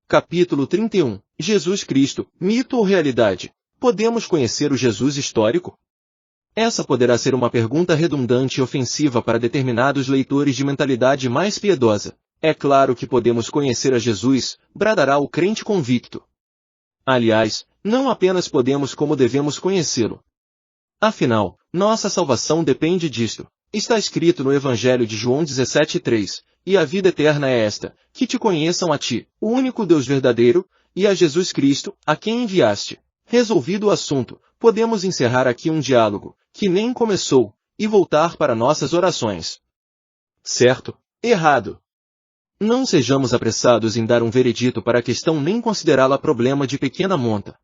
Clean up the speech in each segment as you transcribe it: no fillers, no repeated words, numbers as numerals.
Capítulo 31. Jesus Cristo, mito ou realidade? Podemos conhecer o Jesus histórico? Essa poderá ser uma pergunta redundante e ofensiva para determinados leitores de mentalidade mais piedosa. É claro que podemos conhecer a Jesus, bradará o crente convicto. Aliás, não apenas podemos como devemos conhecê-lo. Afinal, nossa salvação depende disto. Está escrito no Evangelho de João 17:3, e a vida eterna é esta, que te conheçam a ti, o único Deus verdadeiro, e a Jesus Cristo, a quem enviaste. Resolvido o assunto, podemos encerrar aqui um diálogo, que nem começou, e voltar para nossas orações. Certo? Errado. Não sejamos apressados em dar um veredito para a questão nem considerá-la problema de pequena monta.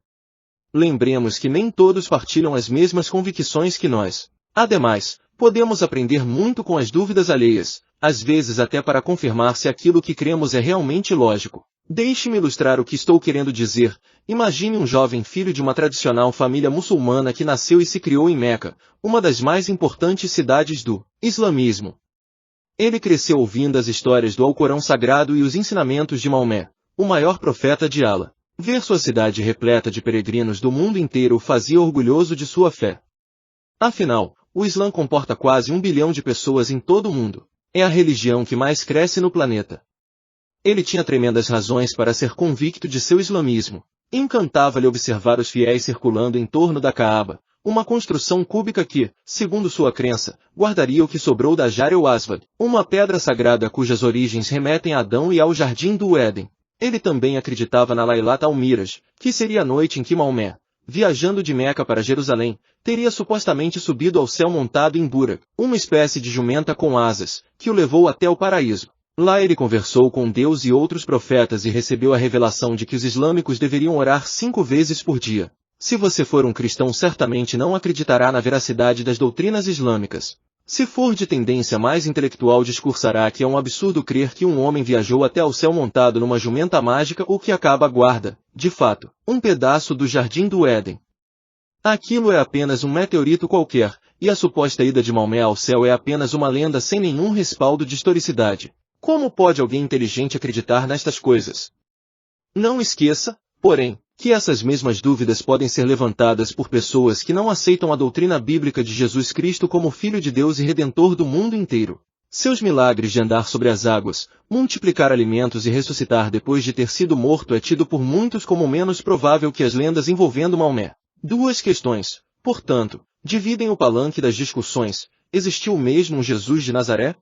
Lembremos que nem todos partilham as mesmas convicções que nós. Ademais, podemos aprender muito com as dúvidas alheias, às vezes até para confirmar se aquilo que cremos é realmente lógico. Deixe-me ilustrar o que estou querendo dizer. Imagine um jovem filho de uma tradicional família muçulmana que nasceu e se criou em Meca, uma das mais importantes cidades do islamismo. Ele cresceu ouvindo as histórias do Alcorão Sagrado e os ensinamentos de Maomé, o maior profeta de Allah. Ver sua cidade repleta de peregrinos do mundo inteiro o fazia orgulhoso de sua fé. Afinal, o Islã comporta quase 1 bilhão de pessoas em todo o mundo. É a religião que mais cresce no planeta. Ele tinha tremendas razões para ser convicto de seu islamismo. Encantava-lhe observar os fiéis circulando em torno da Kaaba, uma construção cúbica que, segundo sua crença, guardaria o que sobrou da Jar el-Aswad, uma pedra sagrada cujas origens remetem a Adão e ao Jardim do Éden. Ele também acreditava na Laylat al-Miraj, que seria a noite em que Maomé, viajando de Meca para Jerusalém, teria supostamente subido ao céu montado em Burak, uma espécie de jumenta com asas, que o levou até o paraíso. Lá ele conversou com Deus e outros profetas e recebeu a revelação de que os islâmicos deveriam orar 5 vezes por dia. Se você for um cristão, certamente não acreditará na veracidade das doutrinas islâmicas. Se for de tendência mais intelectual, discursará que é um absurdo crer que um homem viajou até ao céu montado numa jumenta mágica ou que a Kaaba guarda, de fato, um pedaço do Jardim do Éden. Aquilo é apenas um meteorito qualquer, e a suposta ida de Maomé ao céu é apenas uma lenda sem nenhum respaldo de historicidade. Como pode alguém inteligente acreditar nestas coisas? Não esqueça, porém, que essas mesmas dúvidas podem ser levantadas por pessoas que não aceitam a doutrina bíblica de Jesus Cristo como Filho de Deus e Redentor do mundo inteiro. Seus milagres de andar sobre as águas, multiplicar alimentos e ressuscitar depois de ter sido morto é tido por muitos como menos provável que as lendas envolvendo Maomé. Duas questões, portanto, dividem o palanque das discussões. Existiu mesmo um Jesus de Nazaré?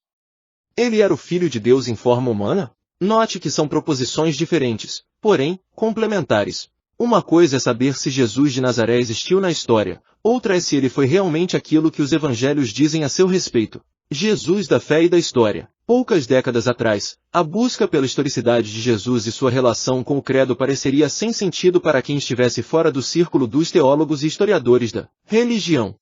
Ele era o Filho de Deus em forma humana? Note que são proposições diferentes, porém, complementares. Uma coisa é saber se Jesus de Nazaré existiu na história, outra é se ele foi realmente aquilo que os evangelhos dizem a seu respeito. Jesus da fé e da história. Poucas décadas atrás, a busca pela historicidade de Jesus e sua relação com o credo pareceria sem sentido para quem estivesse fora do círculo dos teólogos e historiadores da religião.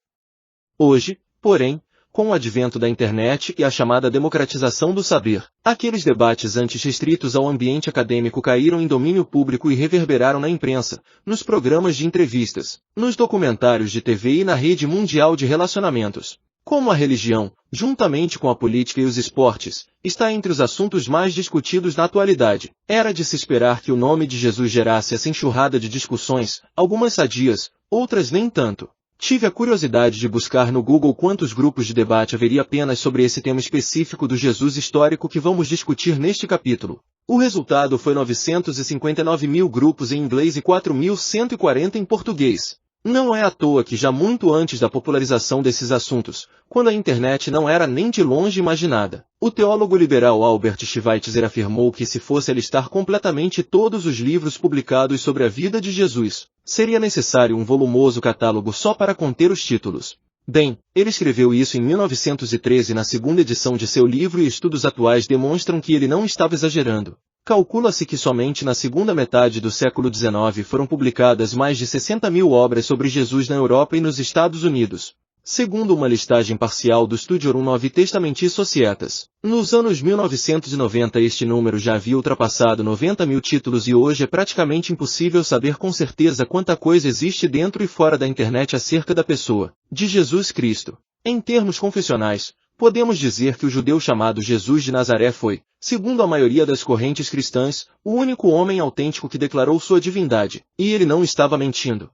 Hoje, porém, com o advento da internet e a chamada democratização do saber, aqueles debates antes restritos ao ambiente acadêmico caíram em domínio público e reverberaram na imprensa, nos programas de entrevistas, nos documentários de TV e na rede mundial de relacionamentos. Como a religião, juntamente com a política e os esportes, está entre os assuntos mais discutidos na atualidade, era de se esperar que o nome de Jesus gerasse essa enxurrada de discussões, algumas sadias, outras nem tanto. Tive a curiosidade de buscar no Google quantos grupos de debate haveria apenas sobre esse tema específico do Jesus histórico que vamos discutir neste capítulo. O resultado foi 959 mil grupos em inglês e 4.140 em português. Não é à toa que já muito antes da popularização desses assuntos, quando a internet não era nem de longe imaginada, o teólogo liberal Albert Schweitzer afirmou que se fosse alistar completamente todos os livros publicados sobre a vida de Jesus, seria necessário um volumoso catálogo só para conter os títulos. Bem, ele escreveu isso em 1913 na segunda edição de seu livro e estudos atuais demonstram que ele não estava exagerando. Calcula-se que somente na segunda metade do século XIX foram publicadas mais de 60 mil obras sobre Jesus na Europa e nos Estados Unidos. Segundo uma listagem parcial do Studiorum Novi Testamenti Societas, nos anos 1990 este número já havia ultrapassado 90 mil títulos e hoje é praticamente impossível saber com certeza quanta coisa existe dentro e fora da internet acerca da pessoa de Jesus Cristo. Em termos confessionais, podemos dizer que o judeu chamado Jesus de Nazaré foi, segundo a maioria das correntes cristãs, o único homem autêntico que declarou sua divindade, e ele não estava mentindo.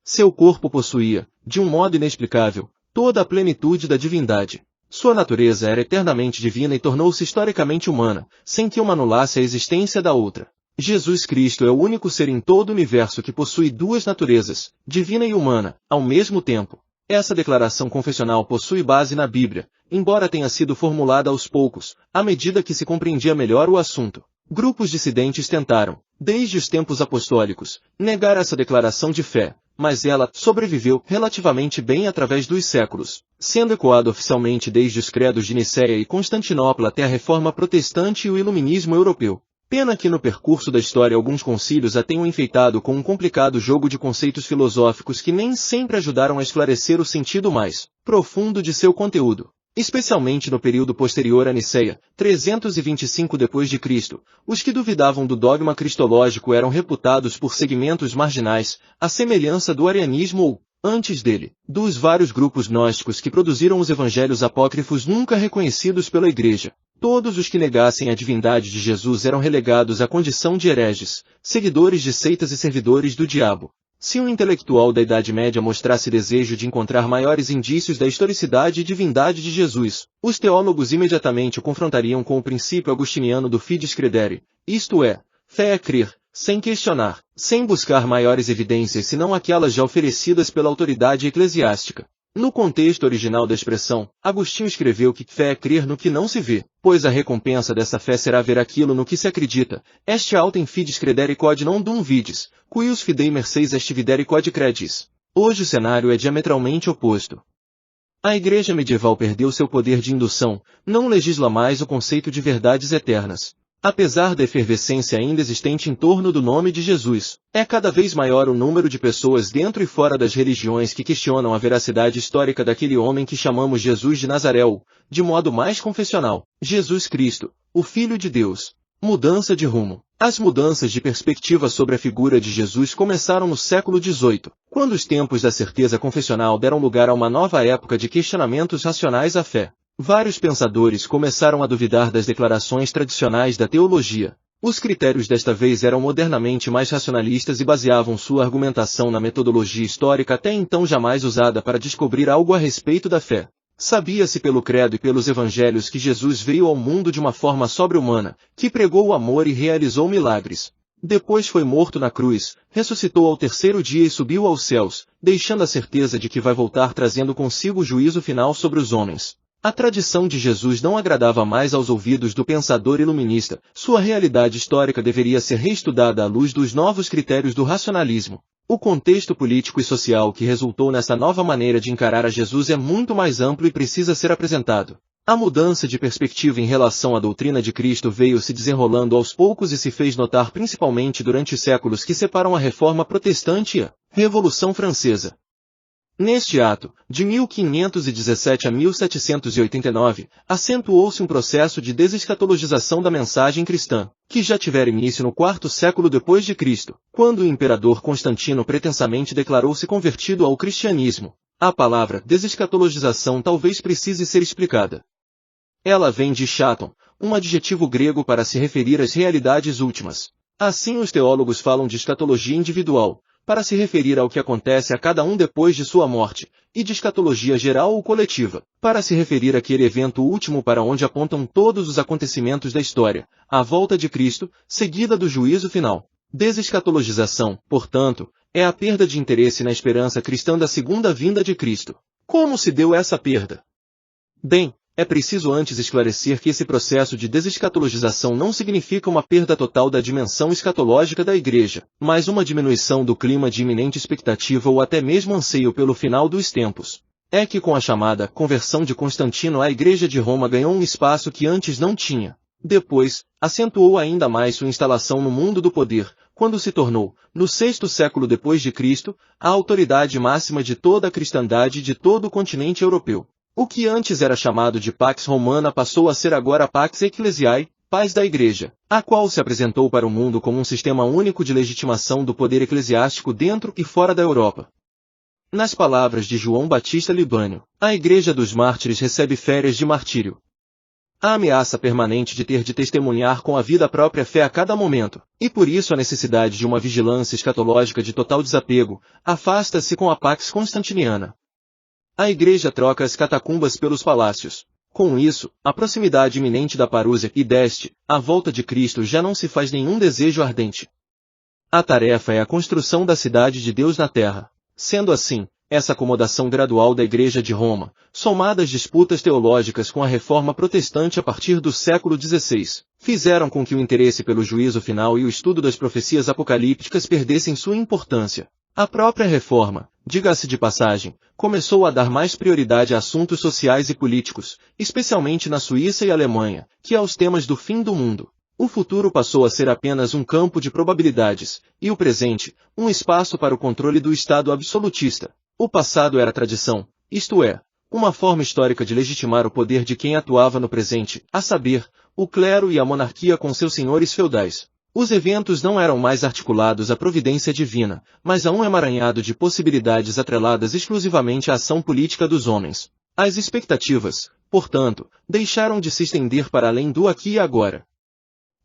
Seu corpo possuía, de um modo inexplicável, toda a plenitude da divindade. Sua natureza era eternamente divina e tornou-se historicamente humana, sem que uma anulasse a existência da outra. Jesus Cristo é o único ser em todo o universo que possui duas naturezas, divina e humana, ao mesmo tempo. Essa declaração confessional possui base na Bíblia, embora tenha sido formulada aos poucos, à medida que se compreendia melhor o assunto. Grupos dissidentes tentaram, desde os tempos apostólicos, negar essa declaração de fé, mas ela sobreviveu relativamente bem através dos séculos, sendo ecoada oficialmente desde os credos de Nicéia e Constantinopla até a Reforma Protestante e o Iluminismo Europeu. Pena que no percurso da história alguns concílios a tenham enfeitado com um complicado jogo de conceitos filosóficos que nem sempre ajudaram a esclarecer o sentido mais profundo de seu conteúdo. Especialmente no período posterior a Nicéia, 325 d.C., os que duvidavam do dogma cristológico eram reputados por segmentos marginais, à semelhança do arianismo ou, antes dele, dos vários grupos gnósticos que produziram os evangelhos apócrifos nunca reconhecidos pela Igreja. Todos os que negassem a divindade de Jesus eram relegados à condição de hereges, seguidores de seitas e servidores do diabo. Se um intelectual da Idade Média mostrasse desejo de encontrar maiores indícios da historicidade e divindade de Jesus, os teólogos imediatamente o confrontariam com o princípio agostiniano do fides credere, isto é, fé é crer, sem questionar, sem buscar maiores evidências senão aquelas já oferecidas pela autoridade eclesiástica. No contexto original da expressão, Agostinho escreveu que fé é crer no que não se vê, pois a recompensa dessa fé será ver aquilo no que se acredita. Est autem fides credere quod non dum vidis, cuius fidei merceis est videre quod credis. Hoje o cenário é diametralmente oposto. A Igreja medieval perdeu seu poder de indução, não legisla mais o conceito de verdades eternas. Apesar da efervescência ainda existente em torno do nome de Jesus, é cada vez maior o número de pessoas dentro e fora das religiões que questionam a veracidade histórica daquele homem que chamamos Jesus de Nazaré ou, de modo mais confessional, Jesus Cristo, o Filho de Deus. Mudança de rumo. As mudanças de perspectiva sobre a figura de Jesus começaram no século XVIII, quando os tempos da certeza confessional deram lugar a uma nova época de questionamentos racionais à fé. Vários pensadores começaram a duvidar das declarações tradicionais da teologia. Os critérios desta vez eram modernamente mais racionalistas e baseavam sua argumentação na metodologia histórica até então jamais usada para descobrir algo a respeito da fé. Sabia-se pelo credo e pelos evangelhos que Jesus veio ao mundo de uma forma sobre-humana, que pregou o amor e realizou milagres. Depois foi morto na cruz, ressuscitou ao terceiro dia e subiu aos céus, deixando a certeza de que vai voltar trazendo consigo o juízo final sobre os homens. A tradição de Jesus não agradava mais aos ouvidos do pensador iluminista, sua realidade histórica deveria ser reestudada à luz dos novos critérios do racionalismo. O contexto político e social que resultou nessa nova maneira de encarar a Jesus é muito mais amplo e precisa ser apresentado. A mudança de perspectiva em relação à doutrina de Cristo veio se desenrolando aos poucos e se fez notar principalmente durante os séculos que separam a Reforma Protestante e a Revolução Francesa. Neste ato, de 1517 a 1789, acentuou-se um processo de desescatologização da mensagem cristã, que já tivera início no quarto século depois de Cristo, quando o imperador Constantino pretensamente declarou-se convertido ao cristianismo. A palavra desescatologização talvez precise ser explicada. Ela vem de chaton, um adjetivo grego para se referir às realidades últimas. Assim os teólogos falam de escatologia individual, para se referir ao que acontece a cada um depois de sua morte, e de escatologia geral ou coletiva, para se referir àquele evento último para onde apontam todos os acontecimentos da história, a volta de Cristo, seguida do juízo final. Desescatologização, portanto, é a perda de interesse na esperança cristã da segunda vinda de Cristo. Como se deu essa perda? Bem, é preciso antes esclarecer que esse processo de desescatologização não significa uma perda total da dimensão escatológica da Igreja, mas uma diminuição do clima de iminente expectativa ou até mesmo anseio pelo final dos tempos. É que com a chamada conversão de Constantino a Igreja de Roma ganhou um espaço que antes não tinha. Depois, acentuou ainda mais sua instalação no mundo do poder, quando se tornou, no sexto século depois de Cristo, a autoridade máxima de toda a cristandade e de todo o continente europeu. O que antes era chamado de Pax Romana passou a ser agora Pax Ecclesiae, paz da Igreja, a qual se apresentou para o mundo como um sistema único de legitimação do poder eclesiástico dentro e fora da Europa. Nas palavras de João Batista Libânio, a Igreja dos Mártires recebe férias de martírio. A ameaça permanente de ter de testemunhar com a vida a própria fé a cada momento, e por isso a necessidade de uma vigilância escatológica de total desapego, afasta-se com a Pax Constantiniana. A Igreja troca as catacumbas pelos palácios. Com isso, a proximidade iminente da parúzia e deste, a volta de Cristo já não se faz nenhum desejo ardente. A tarefa é a construção da cidade de Deus na terra. Sendo assim, essa acomodação gradual da Igreja de Roma, somada às disputas teológicas com a reforma protestante a partir do século XVI, fizeram com que o interesse pelo juízo final e o estudo das profecias apocalípticas perdessem sua importância. A própria reforma, diga-se de passagem, começou a dar mais prioridade a assuntos sociais e políticos, especialmente na Suíça e Alemanha, que aos temas do fim do mundo. O futuro passou a ser apenas um campo de probabilidades, e o presente, um espaço para o controle do Estado absolutista. O passado era tradição, isto é, uma forma histórica de legitimar o poder de quem atuava no presente, a saber, o clero e a monarquia com seus senhores feudais. Os eventos não eram mais articulados à providência divina, mas a um emaranhado de possibilidades atreladas exclusivamente à ação política dos homens. As expectativas, portanto, deixaram de se estender para além do aqui e agora.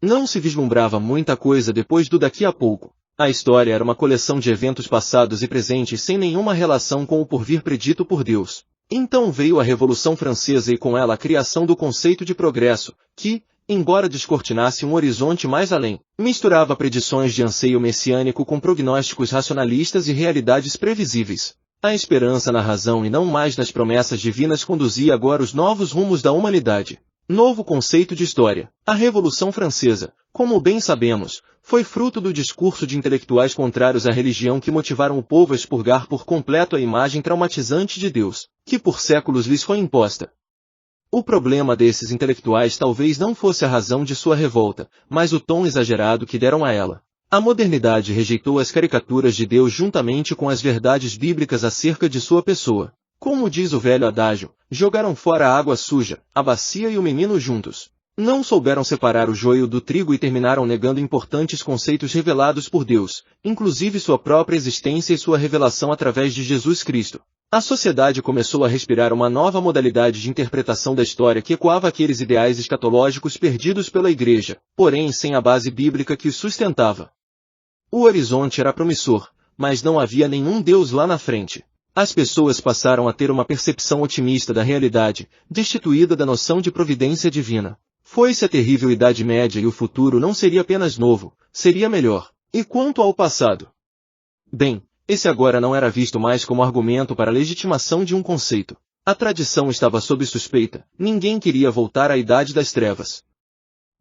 Não se vislumbrava muita coisa depois do daqui a pouco. A história era uma coleção de eventos passados e presentes sem nenhuma relação com o porvir predito por Deus. Então veio a Revolução Francesa e com ela a criação do conceito de progresso, que, embora descortinasse um horizonte mais além, misturava predições de anseio messiânico com prognósticos racionalistas e realidades previsíveis. A esperança na razão e não mais nas promessas divinas conduzia agora os novos rumos da humanidade. Novo conceito de história. A Revolução Francesa, como bem sabemos, foi fruto do discurso de intelectuais contrários à religião que motivaram o povo a expurgar por completo a imagem traumatizante de Deus, que por séculos lhes foi imposta. O problema desses intelectuais talvez não fosse a razão de sua revolta, mas o tom exagerado que deram a ela. A modernidade rejeitou as caricaturas de Deus juntamente com as verdades bíblicas acerca de sua pessoa. Como diz o velho adágio, jogaram fora a água suja, a bacia e o menino juntos. Não souberam separar o joio do trigo e terminaram negando importantes conceitos revelados por Deus, inclusive sua própria existência e sua revelação através de Jesus Cristo. A sociedade começou a respirar uma nova modalidade de interpretação da história que ecoava aqueles ideais escatológicos perdidos pela Igreja, porém sem a base bíblica que os sustentava. O horizonte era promissor, mas não havia nenhum Deus lá na frente. As pessoas passaram a ter uma percepção otimista da realidade, destituída da noção de providência divina. Foi-se a terrível Idade Média e o futuro não seria apenas novo, seria melhor. E quanto ao passado? Bem, esse agora não era visto mais como argumento para a legitimação de um conceito. A tradição estava sob suspeita, ninguém queria voltar à Idade das Trevas.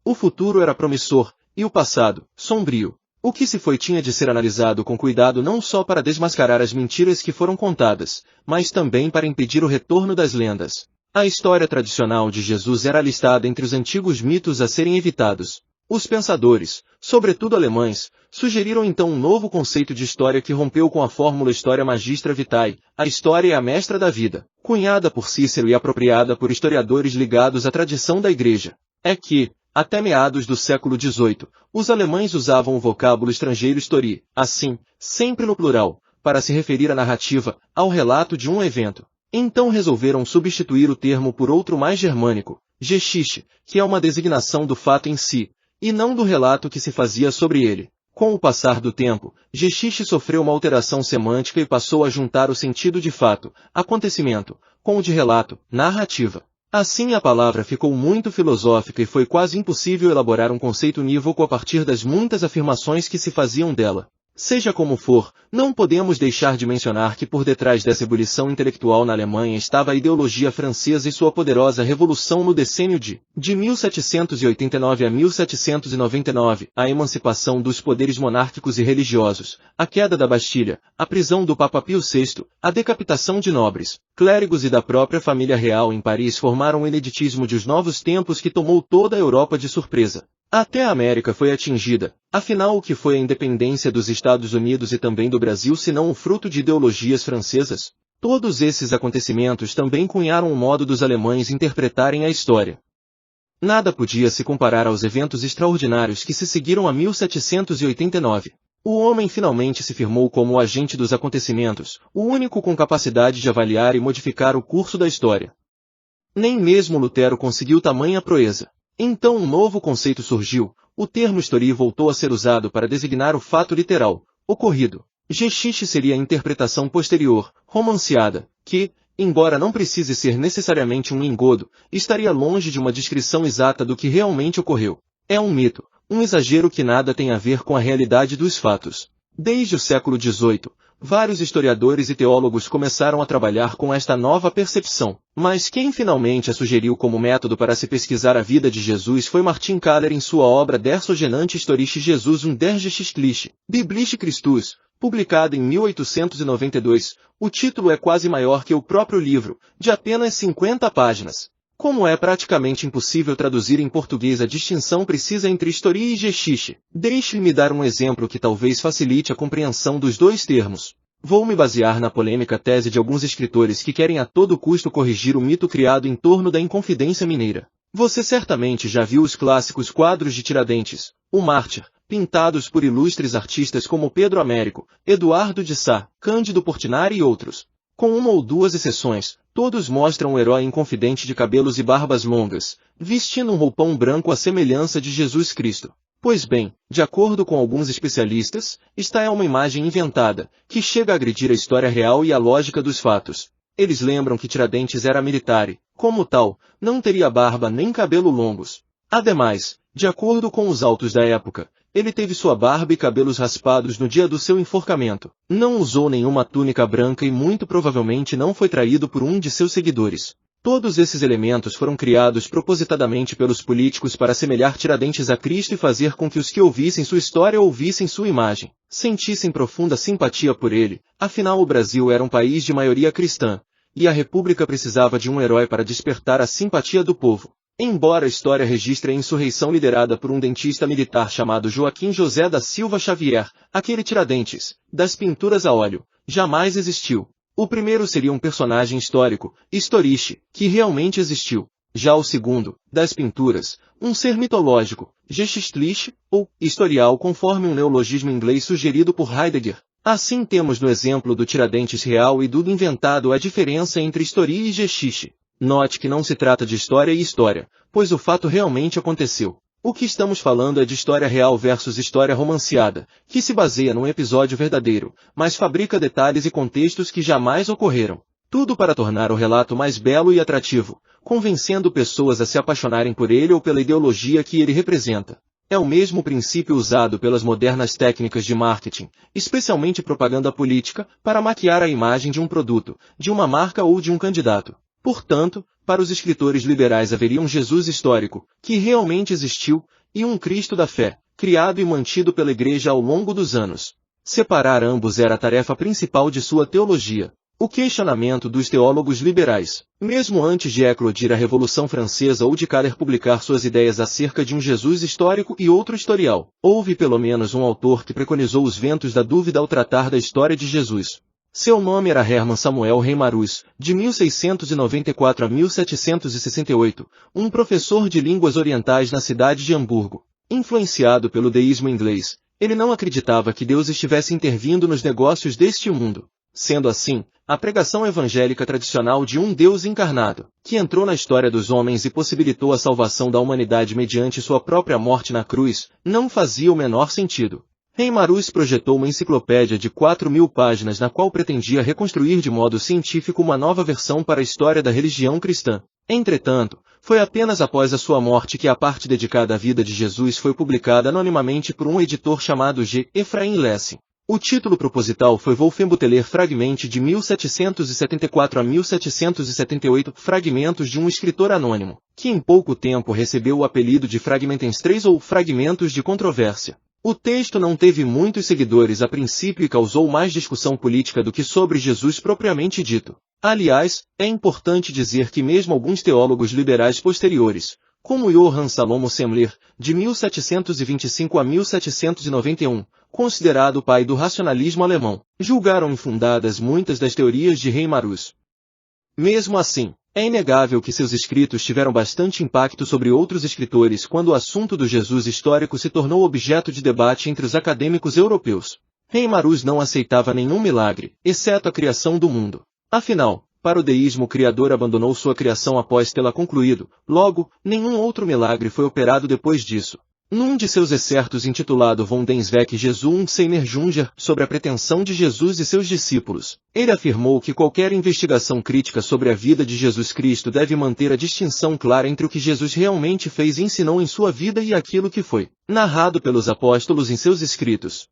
O futuro era promissor, e o passado, sombrio. O que se foi tinha de ser analisado com cuidado não só para desmascarar as mentiras que foram contadas, mas também para impedir o retorno das lendas. A história tradicional de Jesus era listada entre os antigos mitos a serem evitados. Os pensadores, sobretudo alemães, sugeriram então um novo conceito de história que rompeu com a fórmula Historia Magistra Vitae, a história é a mestra da vida, cunhada por Cícero e apropriada por historiadores ligados à tradição da Igreja. É que, até meados do século XVIII, os alemães usavam o vocábulo estrangeiro histori, assim, sempre no plural, para se referir à narrativa, ao relato de um evento. Então resolveram substituir o termo por outro mais germânico, Geschichte, que é uma designação do fato em si, e não do relato que se fazia sobre ele. Com o passar do tempo, Geschichte sofreu uma alteração semântica e passou a juntar o sentido de fato, acontecimento, com o de relato, narrativa. Assim a palavra ficou muito filosófica e foi quase impossível elaborar um conceito unívoco a partir das muitas afirmações que se faziam dela. Seja como for, não podemos deixar de mencionar que por detrás dessa ebulição intelectual na Alemanha estava a ideologia francesa e sua poderosa revolução no decênio de 1789 a 1799, a emancipação dos poderes monárquicos e religiosos, a queda da Bastilha, a prisão do Papa Pio VI, a decapitação de nobres, clérigos e da própria família real em Paris formaram o ineditismo de os novos tempos que tomou toda a Europa de surpresa. Até a América foi atingida, afinal o que foi a independência dos Estados Unidos e também do Brasil senão o fruto de ideologias francesas? Todos esses acontecimentos também cunharam o modo dos alemães interpretarem a história. Nada podia se comparar aos eventos extraordinários que se seguiram a 1789. O homem finalmente se firmou como o agente dos acontecimentos, o único com capacidade de avaliar e modificar o curso da história. Nem mesmo Lutero conseguiu tamanha proeza. Então um novo conceito surgiu, o termo história voltou a ser usado para designar o fato literal, ocorrido. Geschichte seria a interpretação posterior, romanceada, que, embora não precise ser necessariamente um engodo, estaria longe de uma descrição exata do que realmente ocorreu. É um mito, um exagero que nada tem a ver com a realidade dos fatos. Desde o século XVIII, vários historiadores e teólogos começaram a trabalhar com esta nova percepção, mas quem finalmente a sugeriu como método para se pesquisar a vida de Jesus foi Martin Kahler em sua obra Der sogenannte historische Jesus und der Geschichtliche, Biblische Christus, publicada em 1892. O título é quase maior que o próprio livro, de apenas 50 páginas. Como é praticamente impossível traduzir em português a distinção precisa entre Historia e Geschichte, deixe-me dar um exemplo que talvez facilite a compreensão dos dois termos. Vou me basear na polêmica tese de alguns escritores que querem a todo custo corrigir o mito criado em torno da Inconfidência Mineira. Você certamente já viu os clássicos quadros de Tiradentes, o Mártir, pintados por ilustres artistas como Pedro Américo, Eduardo de Sá, Cândido Portinari e outros. Com uma ou duas exceções, todos mostram o herói inconfidente de cabelos e barbas longas, vestindo um roupão branco à semelhança de Jesus Cristo. Pois bem, de acordo com alguns especialistas, esta é uma imagem inventada, que chega a agredir a história real e a lógica dos fatos. Eles lembram que Tiradentes era militar e, como tal, não teria barba nem cabelo longos. Ademais, de acordo com os autos da época, ele teve sua barba e cabelos raspados no dia do seu enforcamento. Não usou nenhuma túnica branca e muito provavelmente não foi traído por um de seus seguidores. Todos esses elementos foram criados propositadamente pelos políticos para assemelhar Tiradentes a Cristo e fazer com que os que ouvissem sua história ouvissem sua imagem, sentissem profunda simpatia por ele. Afinal, o Brasil era um país de maioria cristã, e a República precisava de um herói para despertar a simpatia do povo. Embora a história registre a insurreição liderada por um dentista militar chamado Joaquim José da Silva Xavier, aquele Tiradentes, das pinturas a óleo, jamais existiu. O primeiro seria um personagem histórico, historiste, que realmente existiu. Já o segundo, das pinturas, um ser mitológico, geschichtliche, ou historial conforme um neologismo inglês sugerido por Heidegger. Assim temos no exemplo do Tiradentes real e do inventado a diferença entre historia e geschichte. Note que não se trata de história e história, pois o fato realmente aconteceu. O que estamos falando é de história real versus história romanceada, que se baseia num episódio verdadeiro, mas fabrica detalhes e contextos que jamais ocorreram. Tudo para tornar o relato mais belo e atrativo, convencendo pessoas a se apaixonarem por ele ou pela ideologia que ele representa. É o mesmo princípio usado pelas modernas técnicas de marketing, especialmente propaganda política, para maquiar a imagem de um produto, de uma marca ou de um candidato. Portanto, para os escritores liberais haveria um Jesus histórico, que realmente existiu, e um Cristo da fé, criado e mantido pela Igreja ao longo dos anos. Separar ambos era a tarefa principal de sua teologia. O questionamento dos teólogos liberais, mesmo antes de eclodir a Revolução Francesa ou de Kahler publicar suas ideias acerca de um Jesus histórico e outro historial, houve pelo menos um autor que preconizou os ventos da dúvida ao tratar da história de Jesus. Seu nome era Hermann Samuel Reimarus, de 1694 a 1768, um professor de línguas orientais na cidade de Hamburgo. Influenciado pelo deísmo inglês, ele não acreditava que Deus estivesse intervindo nos negócios deste mundo. Sendo assim, a pregação evangélica tradicional de um Deus encarnado, que entrou na história dos homens e possibilitou a salvação da humanidade mediante sua própria morte na cruz, não fazia o menor sentido. Reimarus projetou uma enciclopédia de 4.000 páginas na qual pretendia reconstruir de modo científico uma nova versão para a história da religião cristã. Entretanto, foi apenas após a sua morte que a parte dedicada à vida de Jesus foi publicada anonimamente por um editor chamado G. Ephraim Lessing. O título proposital foi Wolfenbutteler Fragmente de 1774 a 1778, Fragmentos de um escritor anônimo, que em pouco tempo recebeu o apelido de Fragmentenstreis ou Fragmentos de Controvérsia. O texto não teve muitos seguidores a princípio e causou mais discussão política do que sobre Jesus propriamente dito. Aliás, é importante dizer que mesmo alguns teólogos liberais posteriores, como Johann Salomo Semler, de 1725 a 1791, considerado o pai do racionalismo alemão, julgaram infundadas muitas das teorias de Reimarus. Mesmo assim, é inegável que seus escritos tiveram bastante impacto sobre outros escritores quando o assunto do Jesus histórico se tornou objeto de debate entre os acadêmicos europeus. Reimarus não aceitava nenhum milagre, exceto a criação do mundo. Afinal, Para o deísmo, o Criador abandonou sua criação após tê-la concluído, logo, nenhum outro milagre foi operado depois disso. Num de seus excertos intitulado Von den Zweck Jesu und seiner Jünger, sobre a pretensão de Jesus e seus discípulos, ele afirmou que qualquer investigação crítica sobre a vida de Jesus Cristo deve manter a distinção clara entre o que Jesus realmente fez e ensinou em sua vida e aquilo que foi narrado pelos apóstolos em seus escritos.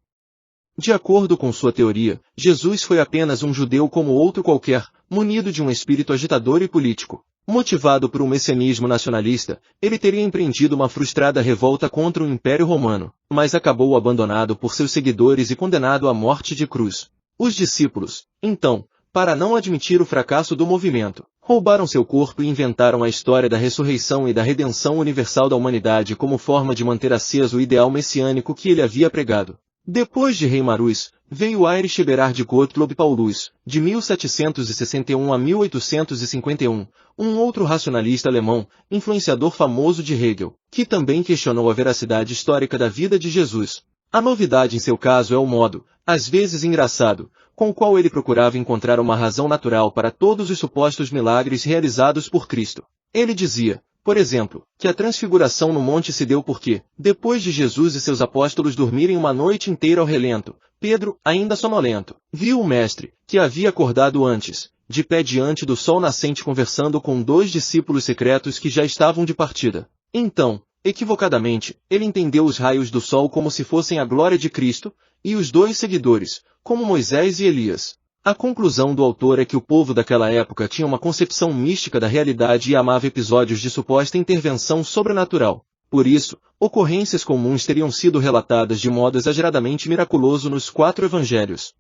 De acordo com sua teoria, Jesus foi apenas um judeu como outro qualquer, munido de um espírito agitador e político. Motivado por um messianismo nacionalista, ele teria empreendido uma frustrada revolta contra o Império Romano, mas acabou abandonado por seus seguidores e condenado à morte de cruz. Os discípulos, então, para não admitir o fracasso do movimento, roubaram seu corpo e inventaram a história da ressurreição e da redenção universal da humanidade como forma de manter aceso o ideal messiânico que ele havia pregado. Depois de Reimarus, veio Heinrich Eberhard Gottlob Paulus, de 1761 a 1851, um outro racionalista alemão, influenciador famoso de Hegel, que também questionou a veracidade histórica da vida de Jesus. A novidade em seu caso é o modo, às vezes engraçado, com o qual ele procurava encontrar uma razão natural para todos os supostos milagres realizados por Cristo. Ele dizia, por exemplo, que a transfiguração no monte se deu porque, depois de Jesus e seus apóstolos dormirem uma noite inteira ao relento, Pedro, ainda sonolento, viu o mestre, que havia acordado antes, de pé diante do sol nascente conversando com 2 discípulos secretos que já estavam de partida. Então, equivocadamente, ele entendeu os raios do sol como se fossem a glória de Cristo, e os 2 seguidores, como Moisés e Elias. A conclusão do autor é que o povo daquela época tinha uma concepção mística da realidade e amava episódios de suposta intervenção sobrenatural. Por isso, ocorrências comuns teriam sido relatadas de modo exageradamente miraculoso nos 4 evangelhos.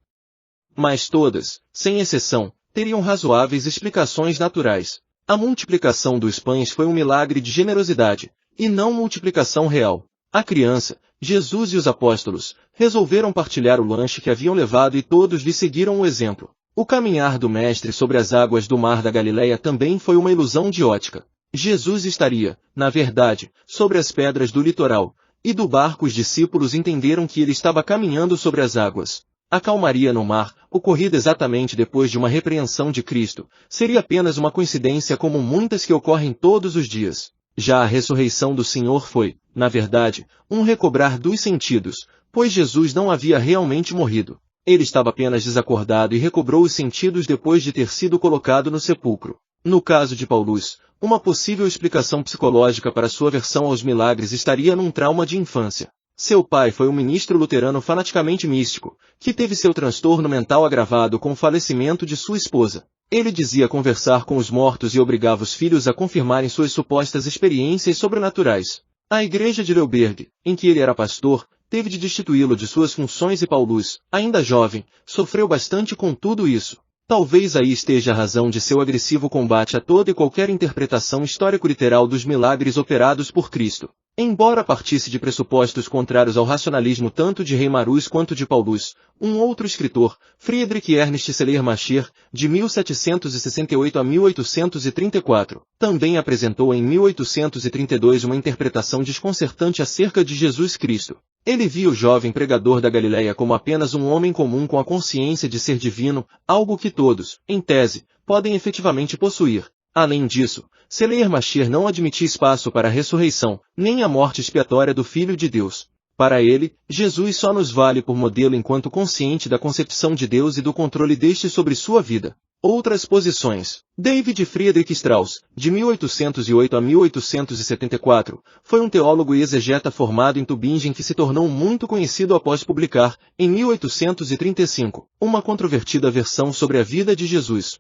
Mas todas, sem exceção, teriam razoáveis explicações naturais. A multiplicação dos pães foi um milagre de generosidade, e não multiplicação real. A criança, Jesus e os apóstolos, resolveram partilhar o lanche que haviam levado e todos lhe seguiram o exemplo. O caminhar do Mestre sobre as águas do mar da Galileia também foi uma ilusão de ótica. Jesus estaria, na verdade, sobre as pedras do litoral, e do barco os discípulos entenderam que ele estava caminhando sobre as águas. A calmaria no mar, ocorrida exatamente depois de uma repreensão de Cristo, seria apenas uma coincidência como muitas que ocorrem todos os dias. Já a ressurreição do Senhor foi, na verdade, um recobrar dos sentidos, pois Jesus não havia realmente morrido. Ele estava apenas desacordado e recobrou os sentidos depois de ter sido colocado no sepulcro. No caso de Paulus, uma possível explicação psicológica para sua aversão aos milagres estaria num trauma de infância. Seu pai foi um ministro luterano fanaticamente místico, que teve seu transtorno mental agravado com o falecimento de sua esposa. Ele dizia conversar com os mortos e obrigava os filhos a confirmarem suas supostas experiências sobrenaturais. A igreja de Leuberg, em que ele era pastor, teve de destituí-lo de suas funções e Paulus, ainda jovem, sofreu bastante com tudo isso. Talvez aí esteja a razão de seu agressivo combate a toda e qualquer interpretação histórico-literal dos milagres operados por Cristo. Embora partisse de pressupostos contrários ao racionalismo tanto de Reimarus quanto de Paulus, um outro escritor, Friedrich Ernst Schleiermacher, de 1768 a 1834, também apresentou em 1832 uma interpretação desconcertante acerca de Jesus Cristo. Ele via o jovem pregador da Galileia como apenas um homem comum com a consciência de ser divino, algo que todos, em tese, podem efetivamente possuir. Além disso, Schleiermacher não admitia espaço para a ressurreição, nem a morte expiatória do Filho de Deus. Para ele, Jesus só nos vale por modelo enquanto consciente da concepção de Deus e do controle deste sobre sua vida. Outras posições. David Friedrich Strauss, de 1808 a 1874, foi um teólogo e exegeta formado em Tübingen que se tornou muito conhecido após publicar, em 1835, uma controvertida versão sobre a vida de Jesus.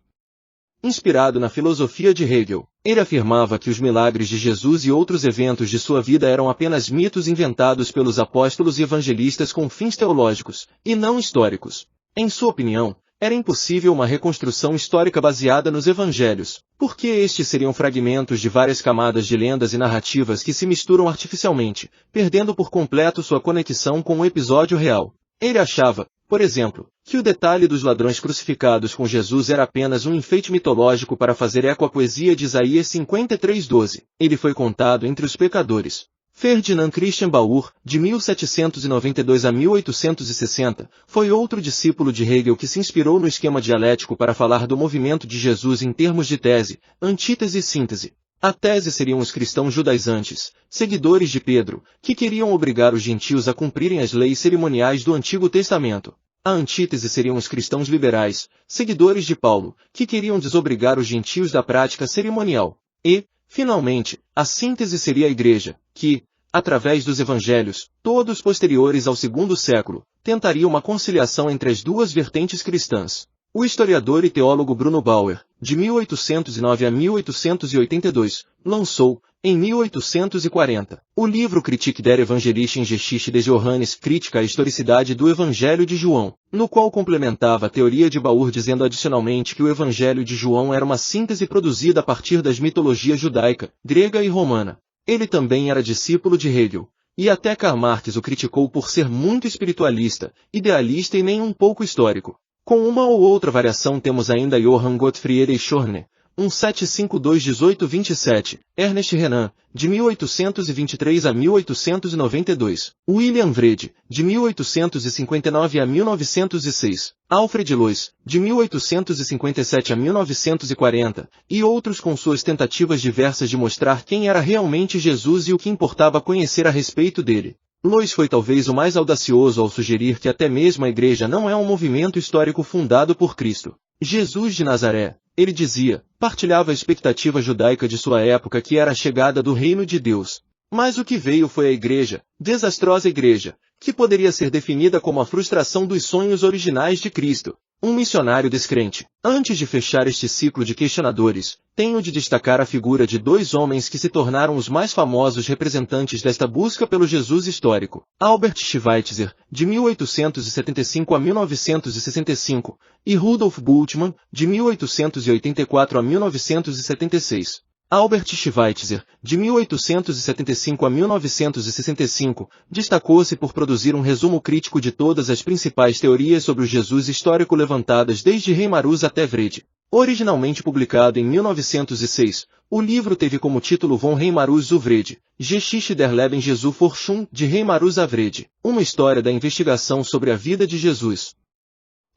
Inspirado na filosofia de Hegel, ele afirmava que os milagres de Jesus e outros eventos de sua vida eram apenas mitos inventados pelos apóstolos e evangelistas com fins teológicos, e não históricos. Em sua opinião, era impossível uma reconstrução histórica baseada nos evangelhos, porque estes seriam fragmentos de várias camadas de lendas e narrativas que se misturam artificialmente, perdendo por completo sua conexão com o episódio real. Ele achava, por exemplo, que o detalhe dos ladrões crucificados com Jesus era apenas um enfeite mitológico para fazer eco à poesia de Isaías 53:12. Ele foi contado entre os pecadores. Ferdinand Christian Baur, de 1792 a 1860, foi outro discípulo de Hegel que se inspirou no esquema dialético para falar do movimento de Jesus em termos de tese, antítese e síntese. A tese seriam os cristãos judaizantes, seguidores de Pedro, que queriam obrigar os gentios a cumprirem as leis cerimoniais do Antigo Testamento. A antítese seriam os cristãos liberais, seguidores de Paulo, que queriam desobrigar os gentios da prática cerimonial. E, finalmente, a síntese seria a Igreja, que, através dos evangelhos, todos posteriores ao segundo século, tentaria uma conciliação entre as duas vertentes cristãs. O historiador e teólogo Bruno Bauer, de 1809 a 1882, lançou, em 1840, o livro Kritik der evangelischen Geschichte des Johannes, crítica à historicidade do Evangelho de João, no qual complementava a teoria de Bauer dizendo adicionalmente que o Evangelho de João era uma síntese produzida a partir das mitologias judaica, grega e romana. Ele também era discípulo de Hegel, e até Karl Marx o criticou por ser muito espiritualista, idealista e nem um pouco histórico. Com uma ou outra variação temos ainda Johann Gottfried Schorner, 1752-1827, Ernest Renan, de 1823 a 1892, William Wrede, de 1859 a 1906, Alfred Lois, de 1857 a 1940, e outros com suas tentativas diversas de mostrar quem era realmente Jesus e o que importava conhecer a respeito dele. Lois foi talvez o mais audacioso ao sugerir que até mesmo a Igreja não é um movimento histórico fundado por Cristo. Jesus de Nazaré, ele dizia, partilhava a expectativa judaica de sua época que era a chegada do reino de Deus. Mas o que veio foi a Igreja, desastrosa Igreja, que poderia ser definida como a frustração dos sonhos originais de Cristo. Um missionário descrente. Antes de fechar este ciclo de questionadores, tenho de destacar a figura de dois homens que se tornaram os mais famosos representantes desta busca pelo Jesus histórico. Albert Schweitzer, de 1875 a 1965, e Rudolf Bultmann, de 1884 a 1976. Albert Schweitzer, de 1875 a 1965, destacou-se por produzir um resumo crítico de todas as principais teorias sobre o Jesus histórico levantadas desde Reimarus até Wrede. Originalmente publicado em 1906, o livro teve como título Von Reimarus zu Wrede, Geschichte der Leben Jesu Forschung de Reimarus a Wrede, uma história da investigação sobre a vida de Jesus.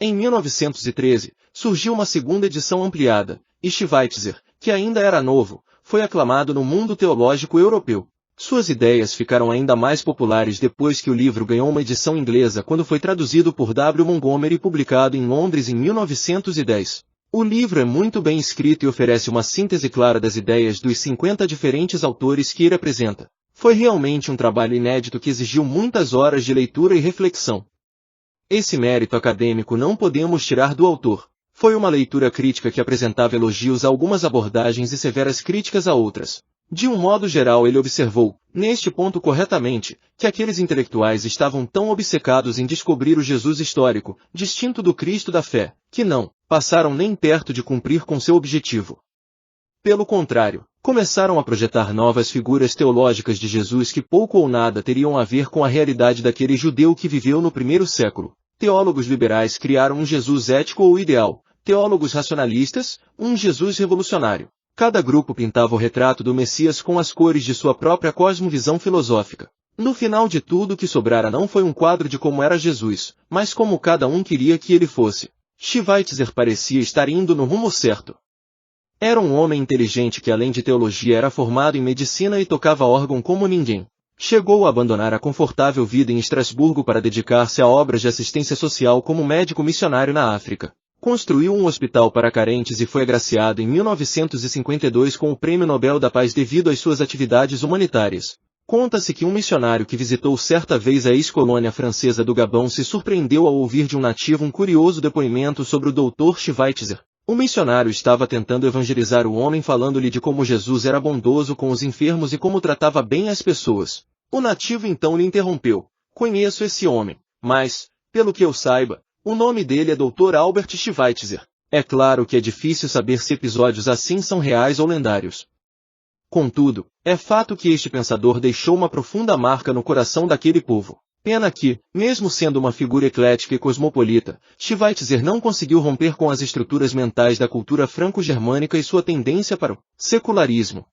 Em 1913, surgiu uma segunda edição ampliada, e Schweitzer, que ainda era novo, foi aclamado no mundo teológico europeu. Suas ideias ficaram ainda mais populares depois que o livro ganhou uma edição inglesa quando foi traduzido por W. Montgomery e publicado em Londres em 1910. O livro é muito bem escrito e oferece uma síntese clara das ideias dos 50 diferentes autores que ele apresenta. Foi realmente um trabalho inédito que exigiu muitas horas de leitura e reflexão. Esse mérito acadêmico não podemos tirar do autor. Foi uma leitura crítica que apresentava elogios a algumas abordagens e severas críticas a outras. De um modo geral ele observou, neste ponto corretamente, que aqueles intelectuais estavam tão obcecados em descobrir o Jesus histórico, distinto do Cristo da fé, que não passaram nem perto de cumprir com seu objetivo. Pelo contrário, começaram a projetar novas figuras teológicas de Jesus que pouco ou nada teriam a ver com a realidade daquele judeu que viveu no primeiro século. Teólogos liberais criaram um Jesus ético ou ideal, teólogos racionalistas, um Jesus revolucionário. Cada grupo pintava o retrato do Messias com as cores de sua própria cosmovisão filosófica. No final de tudo o que sobrara não foi um quadro de como era Jesus, mas como cada um queria que ele fosse. Schweitzer parecia estar indo no rumo certo. Era um homem inteligente que além de teologia era formado em medicina e tocava órgão como ninguém. Chegou a abandonar a confortável vida em Estrasburgo para dedicar-se a obras de assistência social como médico missionário na África. Construiu um hospital para carentes e foi agraciado em 1952 com o Prêmio Nobel da Paz devido às suas atividades humanitárias. Conta-se que um missionário que visitou certa vez a ex-colônia francesa do Gabão se surpreendeu ao ouvir de um nativo um curioso depoimento sobre o Dr. Schweitzer. O missionário estava tentando evangelizar o homem falando-lhe de como Jesus era bondoso com os enfermos e como tratava bem as pessoas. O nativo então lhe interrompeu. Conheço esse homem, mas, pelo que eu saiba, o nome dele é Dr. Albert Schweitzer. É claro que é difícil saber se episódios assim são reais ou lendários. Contudo, é fato que este pensador deixou uma profunda marca no coração daquele povo. Pena que, mesmo sendo uma figura eclética e cosmopolita, Schweitzer não conseguiu romper com as estruturas mentais da cultura franco-germânica e sua tendência para o secularismo.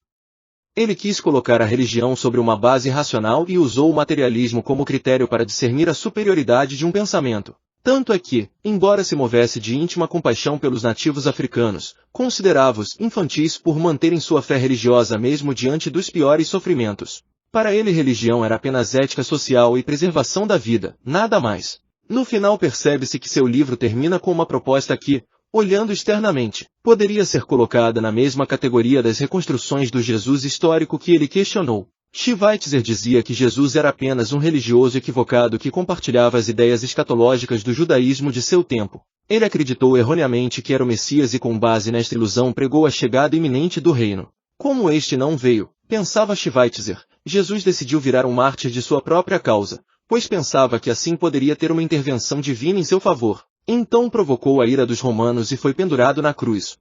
Ele quis colocar a religião sobre uma base racional e usou o materialismo como critério para discernir a superioridade de um pensamento. Tanto é que, embora se movesse de íntima compaixão pelos nativos africanos, considerava-os infantis por manterem sua fé religiosa mesmo diante dos piores sofrimentos. Para ele religião era apenas ética social e preservação da vida, nada mais. No final percebe-se que seu livro termina com uma proposta que, olhando externamente, poderia ser colocada na mesma categoria das reconstruções do Jesus histórico que ele questionou. Schweitzer dizia que Jesus era apenas um religioso equivocado que compartilhava as ideias escatológicas do judaísmo de seu tempo. Ele acreditou erroneamente que era o Messias e com base nesta ilusão pregou a chegada iminente do reino. Como este não veio, pensava Schweitzer, Jesus decidiu virar um mártir de sua própria causa, pois pensava que assim poderia ter uma intervenção divina em seu favor. Então provocou a ira dos romanos e foi pendurado na cruz.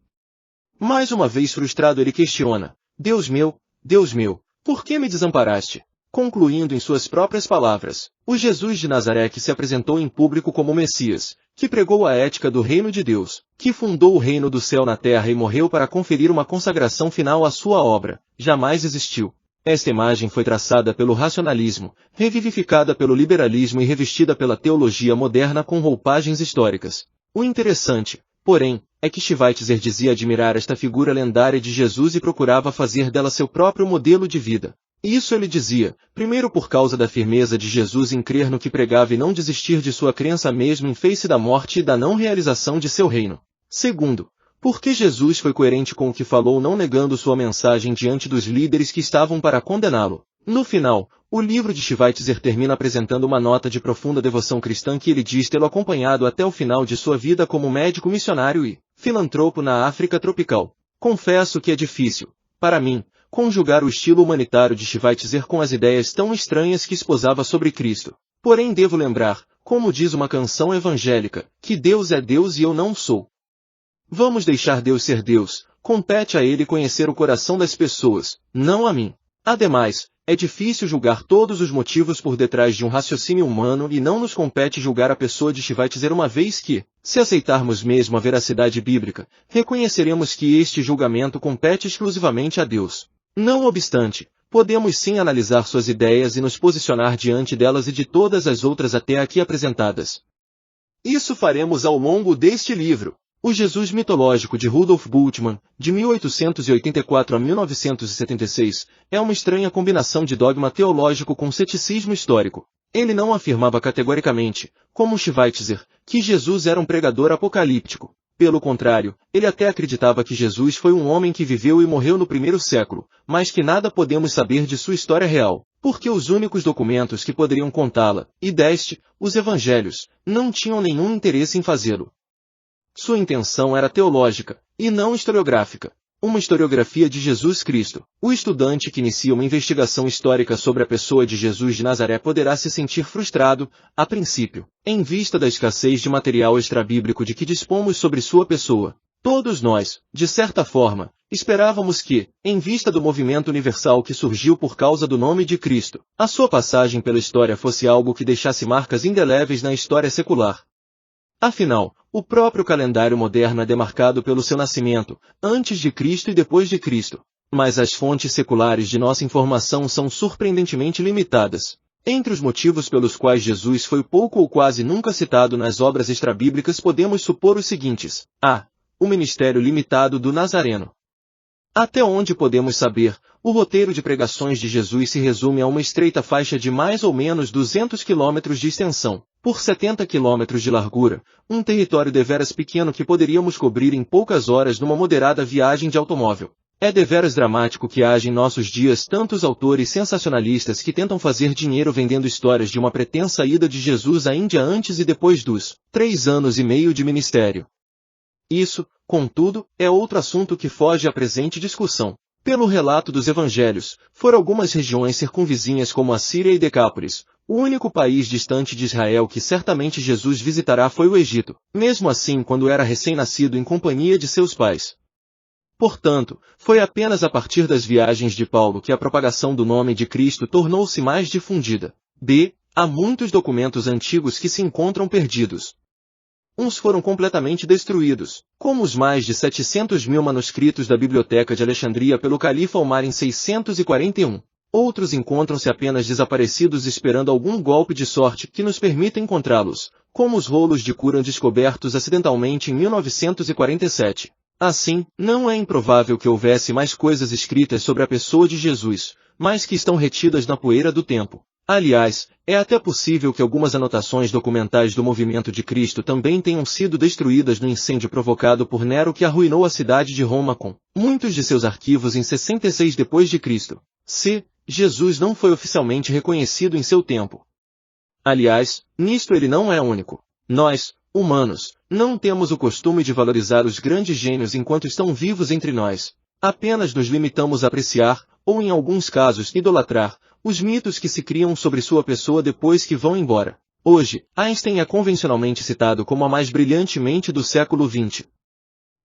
Mais uma vez frustrado ele questiona, Deus meu, por que me desamparaste? Concluindo em suas próprias palavras, o Jesus de Nazaré que se apresentou em público como Messias, que pregou a ética do reino de Deus, que fundou o reino do céu na terra e morreu para conferir uma consagração final à sua obra, jamais existiu. Esta imagem foi traçada pelo racionalismo, revivificada pelo liberalismo e revestida pela teologia moderna com roupagens históricas. O interessante, porém, é que Schweitzer dizia admirar esta figura lendária de Jesus e procurava fazer dela seu próprio modelo de vida. Isso ele dizia, primeiro por causa da firmeza de Jesus em crer no que pregava e não desistir de sua crença mesmo em face da morte e da não realização de seu reino. Segundo, porque Jesus foi coerente com o que falou não negando sua mensagem diante dos líderes que estavam para condená-lo. No final, o livro de Schweitzer termina apresentando uma nota de profunda devoção cristã que ele diz tê-lo acompanhado até o final de sua vida como médico missionário e filantropo na África tropical. Confesso que é difícil, para mim, conjugar o estilo humanitário de Schweitzer com as ideias tão estranhas que esposava sobre Cristo. Porém devo lembrar, como diz uma canção evangélica, que Deus é Deus e eu não sou. Vamos deixar Deus ser Deus, compete a Ele conhecer o coração das pessoas, não a mim. Ademais, é difícil julgar todos os motivos por detrás de um raciocínio humano e não nos compete julgar a pessoa de Schweitzer uma vez que, se aceitarmos mesmo a veracidade bíblica, reconheceremos que este julgamento compete exclusivamente a Deus. Não obstante, podemos sim analisar suas ideias e nos posicionar diante delas e de todas as outras até aqui apresentadas. Isso faremos ao longo deste livro. O Jesus mitológico de Rudolf Bultmann, de 1884 a 1976, é uma estranha combinação de dogma teológico com ceticismo histórico. Ele não afirmava categoricamente, como Schweitzer, que Jesus era um pregador apocalíptico. Pelo contrário, ele até acreditava que Jesus foi um homem que viveu e morreu no primeiro século, mas que nada podemos saber de sua história real, porque os únicos documentos que poderiam contá-la, e os evangelhos, não tinham nenhum interesse em fazê-lo. Sua intenção era teológica, e não historiográfica. Uma historiografia de Jesus Cristo. O estudante que inicia uma investigação histórica sobre a pessoa de Jesus de Nazaré poderá se sentir frustrado, a princípio, em vista da escassez de material extrabíblico de que dispomos sobre sua pessoa. Todos nós, de certa forma, esperávamos que, em vista do movimento universal que surgiu por causa do nome de Cristo, a sua passagem pela história fosse algo que deixasse marcas indeléveis na história secular. Afinal, o próprio calendário moderno é demarcado pelo seu nascimento, antes de Cristo e depois de Cristo. Mas as fontes seculares de nossa informação são surpreendentemente limitadas. Entre os motivos pelos quais Jesus foi pouco ou quase nunca citado nas obras extrabíblicas podemos supor os seguintes. A. O ministério limitado do Nazareno. Até onde podemos saber, o roteiro de pregações de Jesus se resume a uma estreita faixa de mais ou menos 200 quilômetros de extensão, por 70 quilômetros de largura, um território deveras pequeno que poderíamos cobrir em poucas horas numa moderada viagem de automóvel. É deveras dramático que haja em nossos dias tantos autores sensacionalistas que tentam fazer dinheiro vendendo histórias de uma pretensa ida de Jesus à Índia antes e depois dos 3 anos e meio de ministério. Isso, contudo, é outro assunto que foge à presente discussão. Pelo relato dos evangelhos, foram algumas regiões circunvizinhas como a Síria e Decápolis. O único país distante de Israel que certamente Jesus visitará foi o Egito, mesmo assim quando era recém-nascido em companhia de seus pais. Portanto, foi apenas a partir das viagens de Paulo que a propagação do nome de Cristo tornou-se mais difundida. B. Há muitos documentos antigos que se encontram perdidos. Uns foram completamente destruídos, como os mais de 700.000 manuscritos da Biblioteca de Alexandria pelo califa Omar em 641. Outros encontram-se apenas desaparecidos esperando algum golpe de sorte que nos permita encontrá-los, como os rolos de Corão descobertos acidentalmente em 1947. Assim, não é improvável que houvesse mais coisas escritas sobre a pessoa de Jesus, mas que estão retidas na poeira do tempo. Aliás, é até possível que algumas anotações documentais do movimento de Cristo também tenham sido destruídas no incêndio provocado por Nero que arruinou a cidade de Roma com muitos de seus arquivos em 66 d.C. Jesus não foi oficialmente reconhecido em seu tempo. Aliás, nisto ele não é único. Nós, humanos, não temos o costume de valorizar os grandes gênios enquanto estão vivos entre nós. Apenas nos limitamos a apreciar, ou em alguns casos idolatrar, os mitos que se criam sobre sua pessoa depois que vão embora. Hoje, Einstein é convencionalmente citado como a mais brilhante mente do século XX.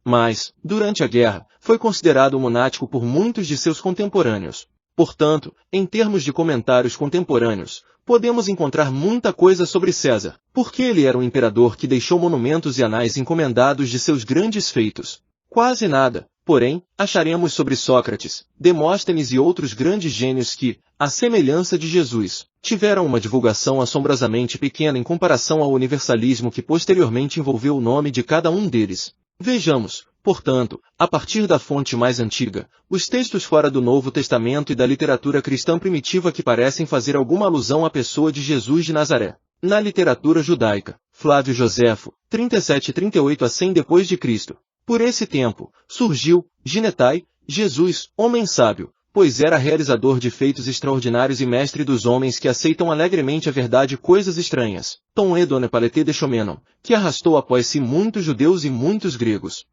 Mas, durante a guerra, foi considerado um lunático por muitos de seus contemporâneos. Portanto, em termos de comentários contemporâneos, podemos encontrar muita coisa sobre César, porque ele era um imperador que deixou monumentos e anais encomendados de seus grandes feitos. Quase nada, porém, acharemos sobre Sócrates, Demóstenes e outros grandes gênios que, à semelhança de Jesus, tiveram uma divulgação assombrosamente pequena em comparação ao universalismo que posteriormente envolveu o nome de cada um deles. Vejamos, portanto, a partir da fonte mais antiga, os textos fora do Novo Testamento e da literatura cristã primitiva que parecem fazer alguma alusão à pessoa de Jesus de Nazaré. Na literatura judaica, Flávio Joséfo, 37-38 a 100 d.C. Por esse tempo, surgiu, Ginetai, Jesus, homem sábio, pois era realizador de feitos extraordinários e mestre dos homens que aceitam alegremente a verdade coisas estranhas, Tom Edone Paleté de Shomenon, que arrastou após si muitos judeus e muitos gregos.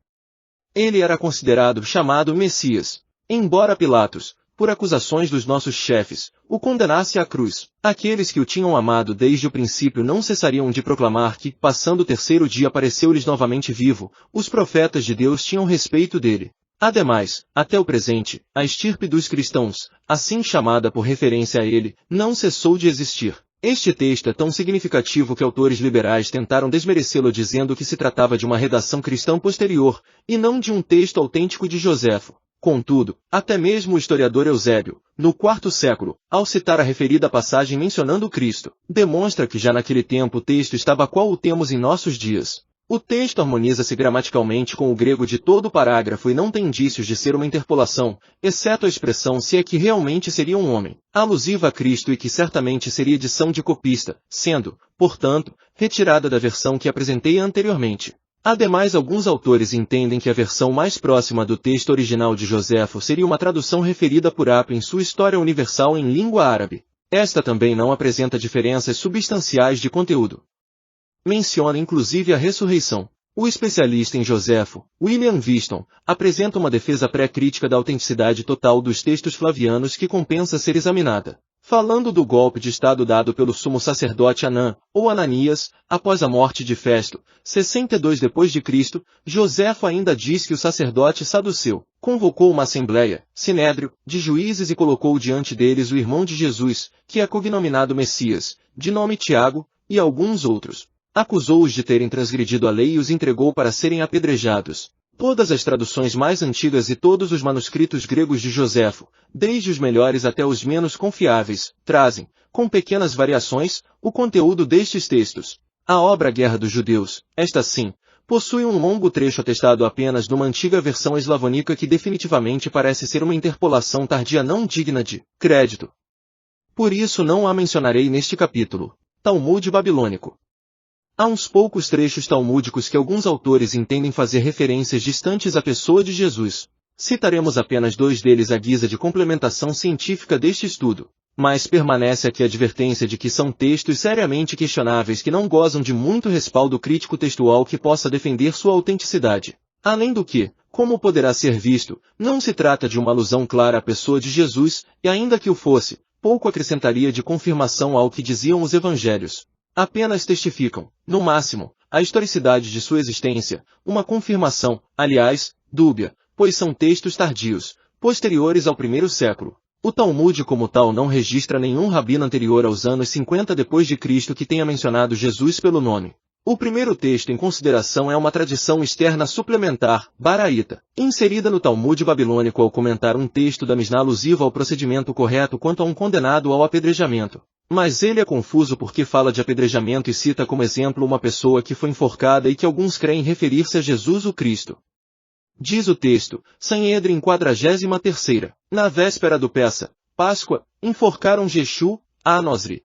Ele era considerado chamado Messias, embora Pilatos, por acusações dos nossos chefes, o condenasse à cruz. Aqueles que o tinham amado desde o princípio não cessariam de proclamar que, passando o terceiro dia apareceu-lhes novamente vivo, os profetas de Deus tinham respeito dele. Ademais, até o presente, a estirpe dos cristãos, assim chamada por referência a ele, não cessou de existir. Este texto é tão significativo que autores liberais tentaram desmerecê-lo dizendo que se tratava de uma redação cristã posterior, e não de um texto autêntico de Joséfo. Contudo, até mesmo o historiador Eusébio, no IV século, ao citar a referida passagem mencionando Cristo, demonstra que já naquele tempo o texto estava qual o temos em nossos dias. O texto harmoniza-se gramaticalmente com o grego de todo o parágrafo e não tem indícios de ser uma interpolação, exceto a expressão se é que realmente seria um homem, alusiva a Cristo e que certamente seria edição de copista, sendo, portanto, retirada da versão que apresentei anteriormente. Ademais, alguns autores entendem que a versão mais próxima do texto original de Joséfo seria uma tradução referida por Apio em sua História Universal em língua árabe. Esta também não apresenta diferenças substanciais de conteúdo. Menciona inclusive a ressurreição. O especialista em Joséfo, William Whiston, apresenta uma defesa pré-crítica da autenticidade total dos textos flavianos que compensa ser examinada. Falando do golpe de estado dado pelo sumo sacerdote Anã, ou Ananias, após a morte de Festo, 62 d.C., Joséfo ainda diz que o sacerdote saduceu convocou uma assembleia, sinédrio, de juízes e colocou diante deles o irmão de Jesus, que é cognominado Messias, de nome Tiago, e alguns outros. Acusou-os de terem transgredido a lei e os entregou para serem apedrejados. Todas as traduções mais antigas e todos os manuscritos gregos de Joséfo, desde os melhores até os menos confiáveis, trazem, com pequenas variações, o conteúdo destes textos. A obra Guerra dos Judeus, esta sim, possui um longo trecho atestado apenas numa antiga versão eslavônica que definitivamente parece ser uma interpolação tardia não digna de crédito. Por isso não a mencionarei neste capítulo. Talmud babilônico. Há uns poucos trechos talmúdicos que alguns autores entendem fazer referências distantes à pessoa de Jesus. Citaremos apenas dois deles à guisa de complementação científica deste estudo. Mas permanece aqui a advertência de que são textos seriamente questionáveis que não gozam de muito respaldo crítico textual que possa defender sua autenticidade. Além do que, como poderá ser visto, não se trata de uma alusão clara à pessoa de Jesus, e ainda que o fosse, pouco acrescentaria de confirmação ao que diziam os evangelhos. Apenas testificam, no máximo, a historicidade de sua existência, uma confirmação, aliás, dúbia, pois são textos tardios, posteriores ao primeiro século. O Talmud como tal não registra nenhum rabino anterior aos anos 50 d.C. que tenha mencionado Jesus pelo nome. O primeiro texto em consideração é uma tradição externa suplementar, baraíta, inserida no Talmud babilônico ao comentar um texto da Misná alusivo ao procedimento correto quanto a um condenado ao apedrejamento. Mas ele é confuso porque fala de apedrejamento e cita como exemplo uma pessoa que foi enforcada e que alguns creem referir-se a Jesus o Cristo. Diz o texto, Sanhedrin 43ª, na véspera do Pessa, Páscoa, enforcaram Jeshu, a Anosri.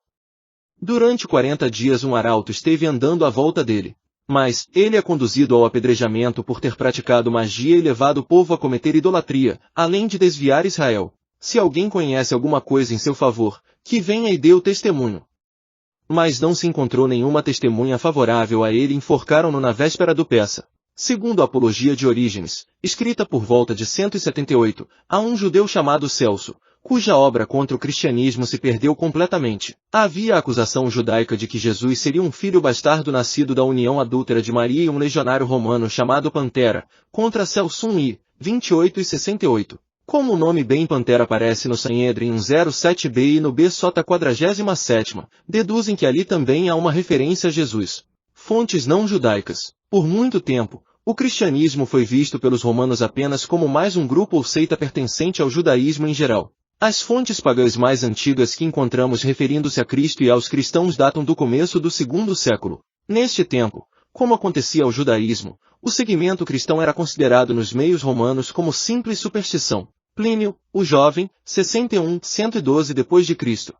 Durante 40 dias um arauto esteve andando à volta dele. Mas, ele é conduzido ao apedrejamento por ter praticado magia e levado o povo a cometer idolatria, além de desviar Israel. Se alguém conhece alguma coisa em seu favor, que venha e dê o testemunho. Mas não se encontrou nenhuma testemunha favorável a ele e enforcaram-no na véspera do Pessa. Segundo a Apologia de Orígenes, escrita por volta de 178, há um judeu chamado Celso, cuja obra contra o cristianismo se perdeu completamente. Havia a acusação judaica de que Jesus seria um filho bastardo nascido da união adúltera de Maria e um legionário romano chamado Pantera, contra Celso I, 28 e 68. Como o nome bem Pantera aparece no Sanhedrin 107b e no B Sota 47ª, deduzem que ali também há uma referência a Jesus. Fontes não judaicas. Por muito tempo, o cristianismo foi visto pelos romanos apenas como mais um grupo ou seita pertencente ao judaísmo em geral. As fontes pagãs mais antigas que encontramos referindo-se a Cristo e aos cristãos datam do começo do segundo século. Neste tempo, como acontecia ao judaísmo, o segmento cristão era considerado nos meios romanos como simples superstição. Plínio, o Jovem, 61-112 d.C.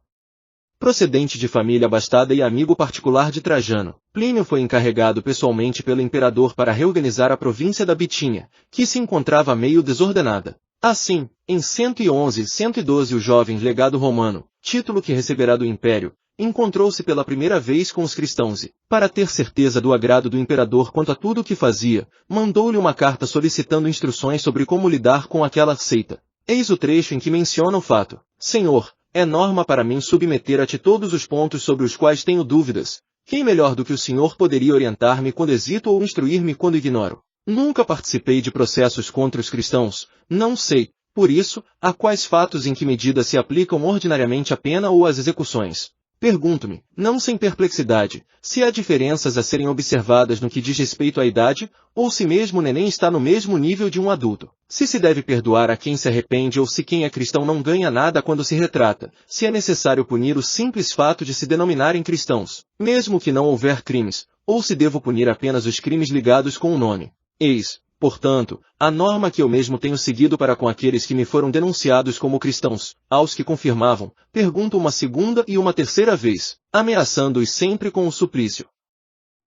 Procedente de família abastada e amigo particular de Trajano, Plínio foi encarregado pessoalmente pelo imperador para reorganizar a província da Bitínia, que se encontrava meio desordenada. Assim, em 111-112 o jovem legado romano, título que receberá do império, encontrou-se pela primeira vez com os cristãos e, para ter certeza do agrado do imperador quanto a tudo o que fazia, mandou-lhe uma carta solicitando instruções sobre como lidar com aquela seita. Eis o trecho em que menciona o fato. Senhor, é norma para mim submeter a ti todos os pontos sobre os quais tenho dúvidas. Quem melhor do que o Senhor poderia orientar-me quando hesito ou instruir-me quando ignoro? Nunca participei de processos contra os cristãos, não sei, por isso, a quais fatos em que medida se aplicam ordinariamente a pena ou as execuções. Pergunto-me, não sem perplexidade, se há diferenças a serem observadas no que diz respeito à idade, ou se mesmo o neném está no mesmo nível de um adulto. Se deve perdoar a quem se arrepende ou se quem é cristão não ganha nada quando se retrata, se é necessário punir o simples fato de se denominarem cristãos, mesmo que não houver crimes, ou se devo punir apenas os crimes ligados com o nome. Eis, portanto, a norma que eu mesmo tenho seguido para com aqueles que me foram denunciados como cristãos, aos que confirmavam, pergunto uma segunda e uma terceira vez, ameaçando-os sempre com o suplício.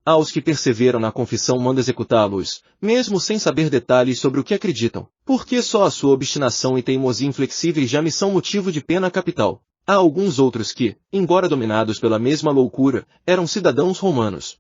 Aos que perseveram na confissão mando executá-los, mesmo sem saber detalhes sobre o que acreditam, porque só a sua obstinação e teimosia inflexíveis já me são motivo de pena capital. Há alguns outros que, embora dominados pela mesma loucura, eram cidadãos romanos.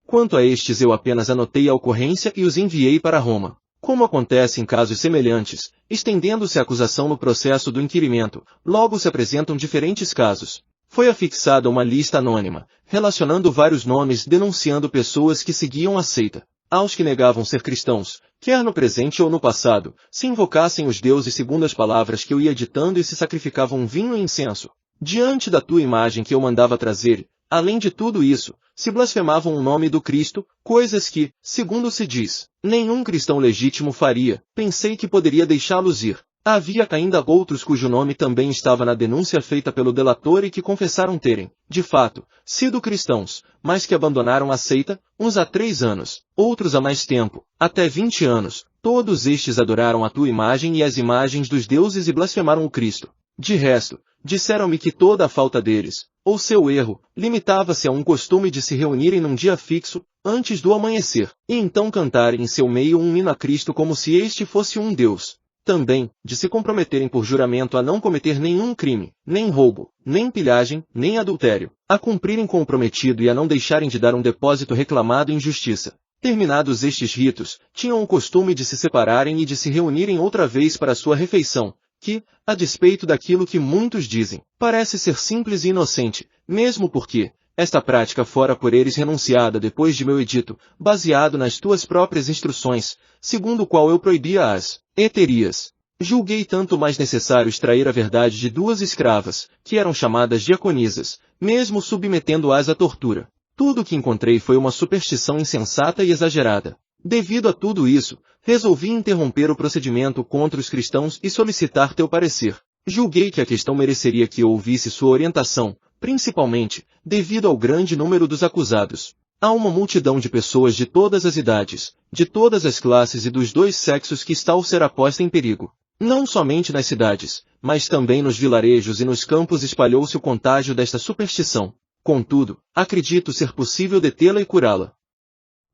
Quanto a estes eu apenas anotei a ocorrência e os enviei para Roma. Como acontece em casos semelhantes, estendendo-se a acusação no processo do inquirimento, logo se apresentam diferentes casos. Foi afixada uma lista anônima, relacionando vários nomes denunciando pessoas que seguiam a seita. Aos que negavam ser cristãos, quer no presente ou no passado, se invocassem os deuses segundo as palavras que eu ia ditando e se sacrificavam vinho e incenso. Diante da tua imagem que eu mandava trazer, além de tudo isso, se blasfemavam o nome do Cristo, coisas que, segundo se diz, nenhum cristão legítimo faria. Pensei que poderia deixá-los ir. Havia ainda outros cujo nome também estava na denúncia feita pelo delator e que confessaram terem, de fato, sido cristãos, mas que abandonaram a seita, uns há 3 anos, outros há mais tempo, até 20 anos. Todos estes adoraram a tua imagem e as imagens dos deuses e blasfemaram o Cristo. De resto, disseram-me que toda a falta deles, ou seu erro, limitava-se a um costume de se reunirem num dia fixo, antes do amanhecer, e então cantarem em seu meio um hino a Cristo como se este fosse um Deus. Também, de se comprometerem por juramento a não cometer nenhum crime, nem roubo, nem pilhagem, nem adultério, a cumprirem com o prometido e a não deixarem de dar um depósito reclamado em justiça. Terminados estes ritos, tinham o costume de se separarem e de se reunirem outra vez para sua refeição, que, a despeito daquilo que muitos dizem, parece ser simples e inocente, mesmo porque, esta prática fora por eles renunciada depois de meu edito, baseado nas tuas próprias instruções, segundo o qual eu proibia as heterias. Julguei tanto mais necessário extrair a verdade de 2 escravas, que eram chamadas diaconisas, mesmo submetendo-as à tortura. Tudo o que encontrei foi uma superstição insensata e exagerada. Devido a tudo isso, resolvi interromper o procedimento contra os cristãos e solicitar teu parecer. Julguei que a questão mereceria que eu ouvisse sua orientação, principalmente, devido ao grande número dos acusados. Há uma multidão de pessoas de todas as idades, de todas as classes e dos dois sexos que está ao ser posta em perigo. Não somente nas cidades, mas também nos vilarejos e nos campos espalhou-se o contágio desta superstição. Contudo, acredito ser possível detê-la e curá-la.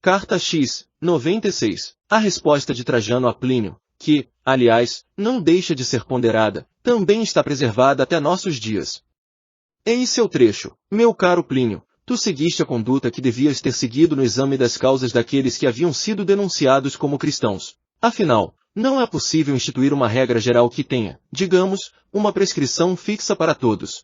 Carta X, 96. A resposta de Trajano a Plínio, que, aliás, não deixa de ser ponderada, também está preservada até nossos dias. Eis seu trecho. Meu caro Plínio, tu seguiste a conduta que devias ter seguido no exame das causas daqueles que haviam sido denunciados como cristãos. Afinal, não é possível instituir uma regra geral que tenha, digamos, uma prescrição fixa para todos.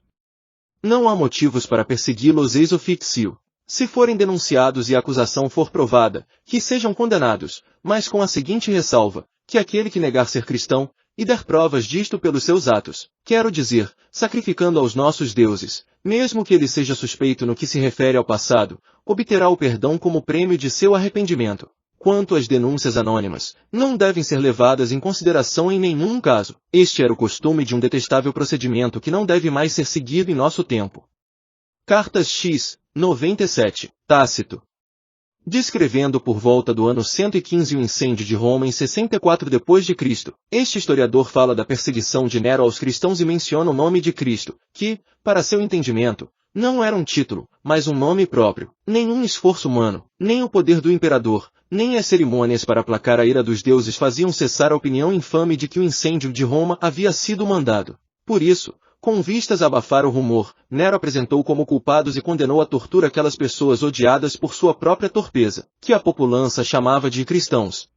Não há motivos para persegui-los ex officio. Se forem denunciados e a acusação for provada, que sejam condenados, mas com a seguinte ressalva, que aquele que negar ser cristão, e der provas disto pelos seus atos, quero dizer, sacrificando aos nossos deuses, mesmo que ele seja suspeito no que se refere ao passado, obterá o perdão como prêmio de seu arrependimento. Quanto às denúncias anônimas, não devem ser levadas em consideração em nenhum caso. Este era o costume de um detestável procedimento que não deve mais ser seguido em nosso tempo. Cartas X, 97. Tácito. Descrevendo por volta do ano 115 o incêndio de Roma em 64 d.C., este historiador fala da perseguição de Nero aos cristãos e menciona o nome de Cristo, que, para seu entendimento, não era um título, mas um nome próprio. Nenhum esforço humano, nem o poder do imperador, nem as cerimônias para aplacar a ira dos deuses faziam cessar a opinião infame de que o incêndio de Roma havia sido mandado. Por isso, com vistas a abafar o rumor, Nero apresentou como culpados e condenou à tortura aquelas pessoas odiadas por sua própria torpeza, que a população chamava de cristãos.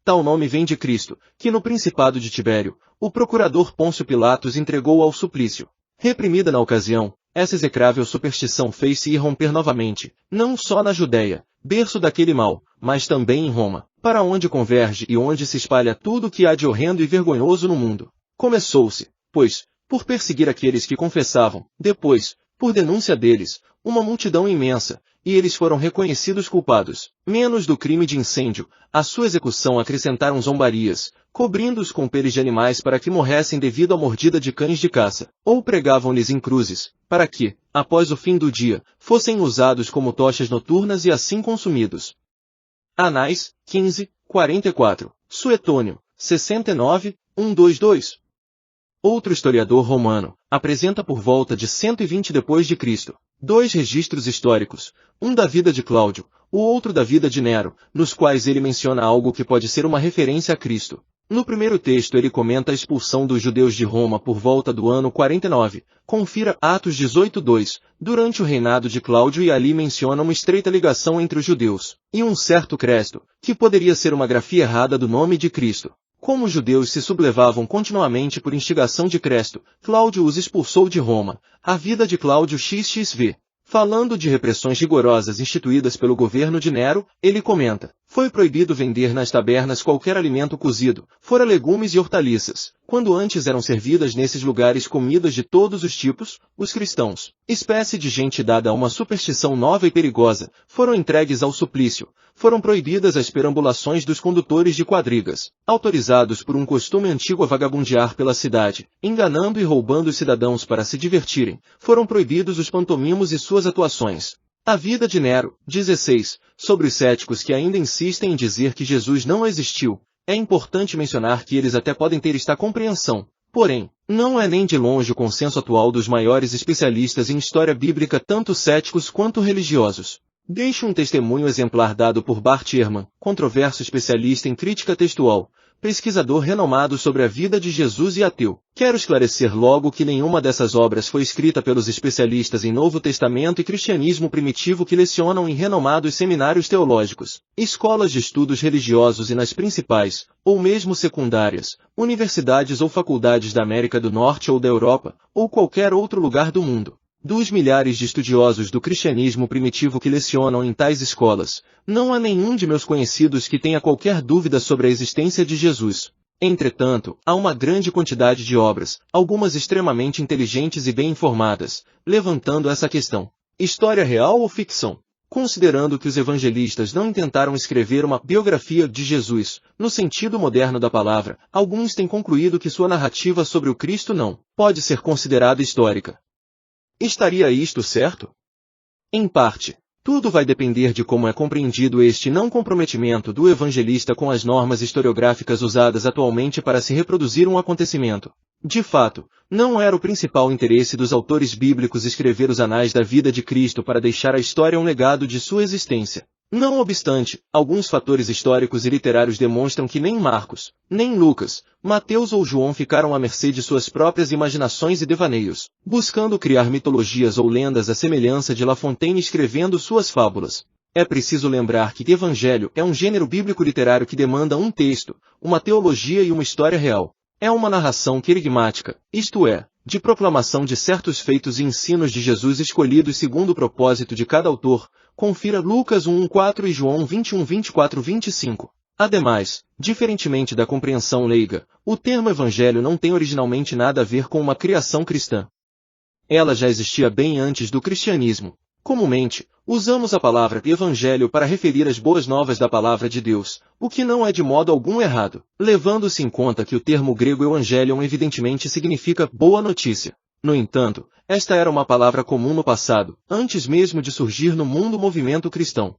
Tal nome vem de Cristo, que no Principado de Tibério, o procurador Pôncio Pilatos entregou ao suplício. Reprimida na ocasião, essa execrável superstição fez-se irromper novamente, não só na Judéia, berço daquele mal, mas também em Roma, para onde converge e onde se espalha tudo o que há de horrendo e vergonhoso no mundo. Começou-se, pois, por perseguir aqueles que confessavam, depois, por denúncia deles, uma multidão imensa, e eles foram reconhecidos culpados, menos do crime de incêndio, à sua execução acrescentaram zombarias, cobrindo-os com peles de animais para que morressem devido à mordida de cães de caça, ou pregavam-lhes em cruzes, para que, após o fim do dia, fossem usados como tochas noturnas e assim consumidos. Anais, 15, 44. Suetônio, 69, 122. Outro historiador romano, apresenta por volta de 120 d.C., dois registros históricos, um da vida de Cláudio, o outro da vida de Nero, nos quais ele menciona algo que pode ser uma referência a Cristo. No primeiro texto ele comenta a expulsão dos judeus de Roma por volta do ano 49, confira Atos 18:2, durante o reinado de Cláudio e ali menciona uma estreita ligação entre os judeus, e um certo Cresto, que poderia ser uma grafia errada do nome de Cristo. Como os judeus se sublevavam continuamente por instigação de Cresto, Cláudio os expulsou de Roma. A vida de Cláudio XXV. Falando de repressões rigorosas instituídas pelo governo de Nero, ele comenta: foi proibido vender nas tabernas qualquer alimento cozido, fora legumes e hortaliças, quando antes eram servidas nesses lugares comidas de todos os tipos. Os cristãos, espécie de gente dada a uma superstição nova e perigosa, foram entregues ao suplício. Foram proibidas as perambulações dos condutores de quadrigas, autorizados por um costume antigo a vagabundear pela cidade, enganando e roubando os cidadãos para se divertirem. Foram proibidos os pantomimos e suas atuações. A vida de Nero, 16, sobre os céticos que ainda insistem em dizer que Jesus não existiu, é importante mencionar que eles até podem ter esta compreensão. Porém, não é nem de longe o consenso atual dos maiores especialistas em história bíblica, tanto céticos quanto religiosos. Deixo um testemunho exemplar dado por Bart Ehrman, controverso especialista em crítica textual, pesquisador renomado sobre a vida de Jesus e ateu. Quero esclarecer logo que nenhuma dessas obras foi escrita pelos especialistas em Novo Testamento e cristianismo primitivo que lecionam em renomados seminários teológicos, escolas de estudos religiosos e nas principais, ou mesmo secundárias, universidades ou faculdades da América do Norte ou da Europa, ou qualquer outro lugar do mundo. Dos milhares de estudiosos do cristianismo primitivo que lecionam em tais escolas, não há nenhum de meus conhecidos que tenha qualquer dúvida sobre a existência de Jesus. Entretanto, há uma grande quantidade de obras, algumas extremamente inteligentes e bem informadas, levantando essa questão. História real ou ficção? Considerando que os evangelistas não intentaram escrever uma biografia de Jesus, no sentido moderno da palavra, alguns têm concluído que sua narrativa sobre o Cristo não pode ser considerada histórica. Estaria isto certo? Em parte. Tudo vai depender de como é compreendido este não comprometimento do evangelista com as normas historiográficas usadas atualmente para se reproduzir um acontecimento. De fato, não era o principal interesse dos autores bíblicos escrever os anais da vida de Cristo para deixar à história um legado de sua existência. Não obstante, alguns fatores históricos e literários demonstram que nem Marcos, nem Lucas, Mateus ou João ficaram à mercê de suas próprias imaginações e devaneios, buscando criar mitologias ou lendas à semelhança de La Fontaine escrevendo suas fábulas. É preciso lembrar que Evangelho é um gênero bíblico literário que demanda um texto, uma teologia e uma história real. É uma narração querigmática, isto é, de proclamação de certos feitos e ensinos de Jesus escolhidos segundo o propósito de cada autor. Confira Lucas 1:1-4 e João 21:24-25. Ademais, diferentemente da compreensão leiga, o termo evangelho não tem originalmente nada a ver com uma criação cristã. Ela já existia bem antes do cristianismo. Comumente, usamos a palavra evangelho para referir as boas novas da palavra de Deus, o que não é de modo algum errado, levando-se em conta que o termo grego evangelion evidentemente significa boa notícia. No entanto, esta era uma palavra comum no passado, antes mesmo de surgir no mundo o movimento cristão.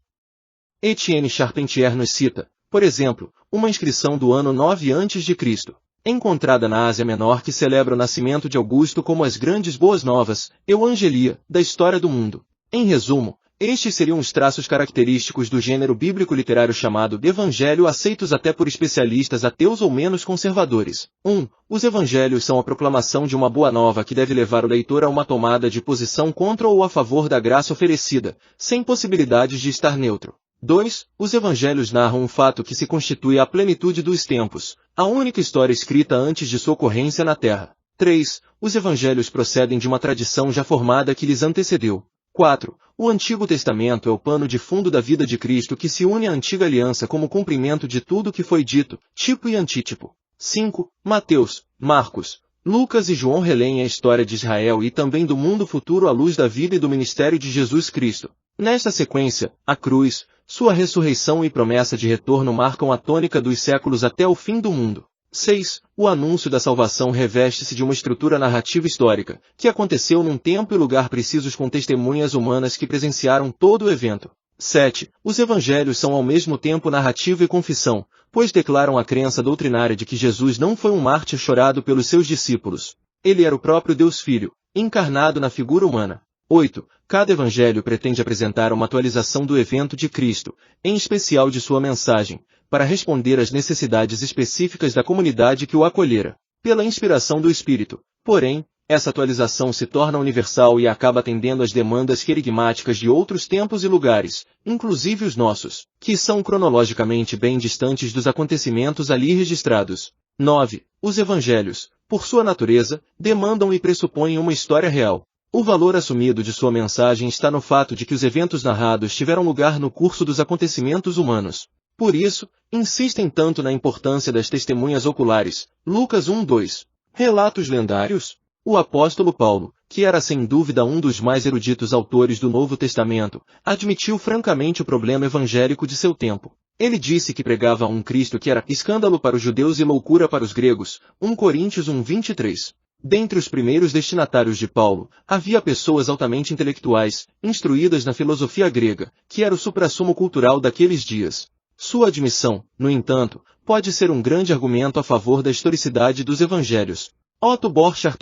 Etienne Charpentier nos cita, por exemplo, uma inscrição do ano 9 a.C., encontrada na Ásia Menor que celebra o nascimento de Augusto como as grandes boas novas, euangelia, da história do mundo. Em resumo, estes seriam os traços característicos do gênero bíblico literário chamado evangelho, aceitos até por especialistas ateus ou menos conservadores. 1. Os evangelhos são a proclamação de uma boa nova que deve levar o leitor a uma tomada de posição contra ou a favor da graça oferecida, sem possibilidades de estar neutro. 2. Os evangelhos narram um fato que se constitui a plenitude dos tempos, a única história escrita antes de sua ocorrência na Terra. 3. Os evangelhos procedem de uma tradição já formada que lhes antecedeu. 4. O Antigo Testamento é o pano de fundo da vida de Cristo que se une à Antiga Aliança como cumprimento de tudo que foi dito, tipo e antítipo. 5. Mateus, Marcos, Lucas e João releem a história de Israel e também do mundo futuro à luz da vida e do ministério de Jesus Cristo. Nesta sequência, a cruz, sua ressurreição e promessa de retorno marcam a tônica dos séculos até o fim do mundo. 6. O anúncio da salvação reveste-se de uma estrutura narrativa histórica, que aconteceu num tempo e lugar precisos com testemunhas humanas que presenciaram todo o evento. 7. Os evangelhos são ao mesmo tempo narrativa e confissão, pois declaram a crença doutrinária de que Jesus não foi um mártir chorado pelos seus discípulos. Ele era o próprio Deus Filho, encarnado na figura humana. 8. Cada evangelho pretende apresentar uma atualização do evento de Cristo, em especial de sua mensagem, para responder às necessidades específicas da comunidade que o acolhera, pela inspiração do Espírito. Porém, essa atualização se torna universal e acaba atendendo às demandas querigmáticas de outros tempos e lugares, inclusive os nossos, que são cronologicamente bem distantes dos acontecimentos ali registrados. 9. Os evangelhos, por sua natureza, demandam e pressupõem uma história real. O valor assumido de sua mensagem está no fato de que os eventos narrados tiveram lugar no curso dos acontecimentos humanos. Por isso, insistem tanto na importância das testemunhas oculares. Lucas 1:2. Relatos lendários? O apóstolo Paulo, que era sem dúvida um dos mais eruditos autores do Novo Testamento, admitiu francamente o problema evangélico de seu tempo. Ele disse que pregava um Cristo que era escândalo para os judeus e loucura para os gregos. 1 Coríntios 1:23. Dentre os primeiros destinatários de Paulo, havia pessoas altamente intelectuais, instruídas na filosofia grega, que era o suprassumo cultural daqueles dias. Sua admissão, no entanto, pode ser um grande argumento a favor da historicidade dos evangelhos. Otto Borchardt,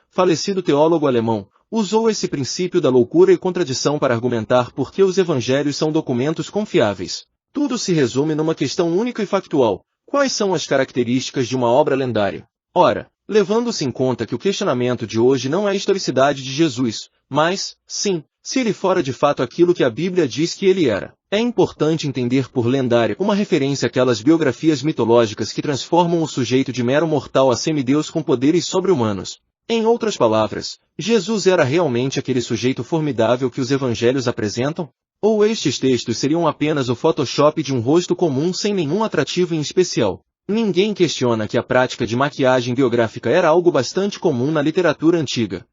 falecido teólogo alemão, usou esse princípio da loucura e contradição para argumentar por que os evangelhos são documentos confiáveis. Tudo se resume numa questão única e factual: quais são as características de uma obra lendária? Ora, levando-se em conta que o questionamento de hoje não é a historicidade de Jesus, mas, sim, se ele fora de fato aquilo que a Bíblia diz que ele era. É importante entender por lendária uma referência àquelas biografias mitológicas que transformam o sujeito de mero mortal a semideus com poderes sobre-humanos. Em outras palavras, Jesus era realmente aquele sujeito formidável que os evangelhos apresentam? Ou estes textos seriam apenas o Photoshop de um rosto comum sem nenhum atrativo em especial? Ninguém questiona que a prática de maquiagem biográfica era algo bastante comum na literatura antiga.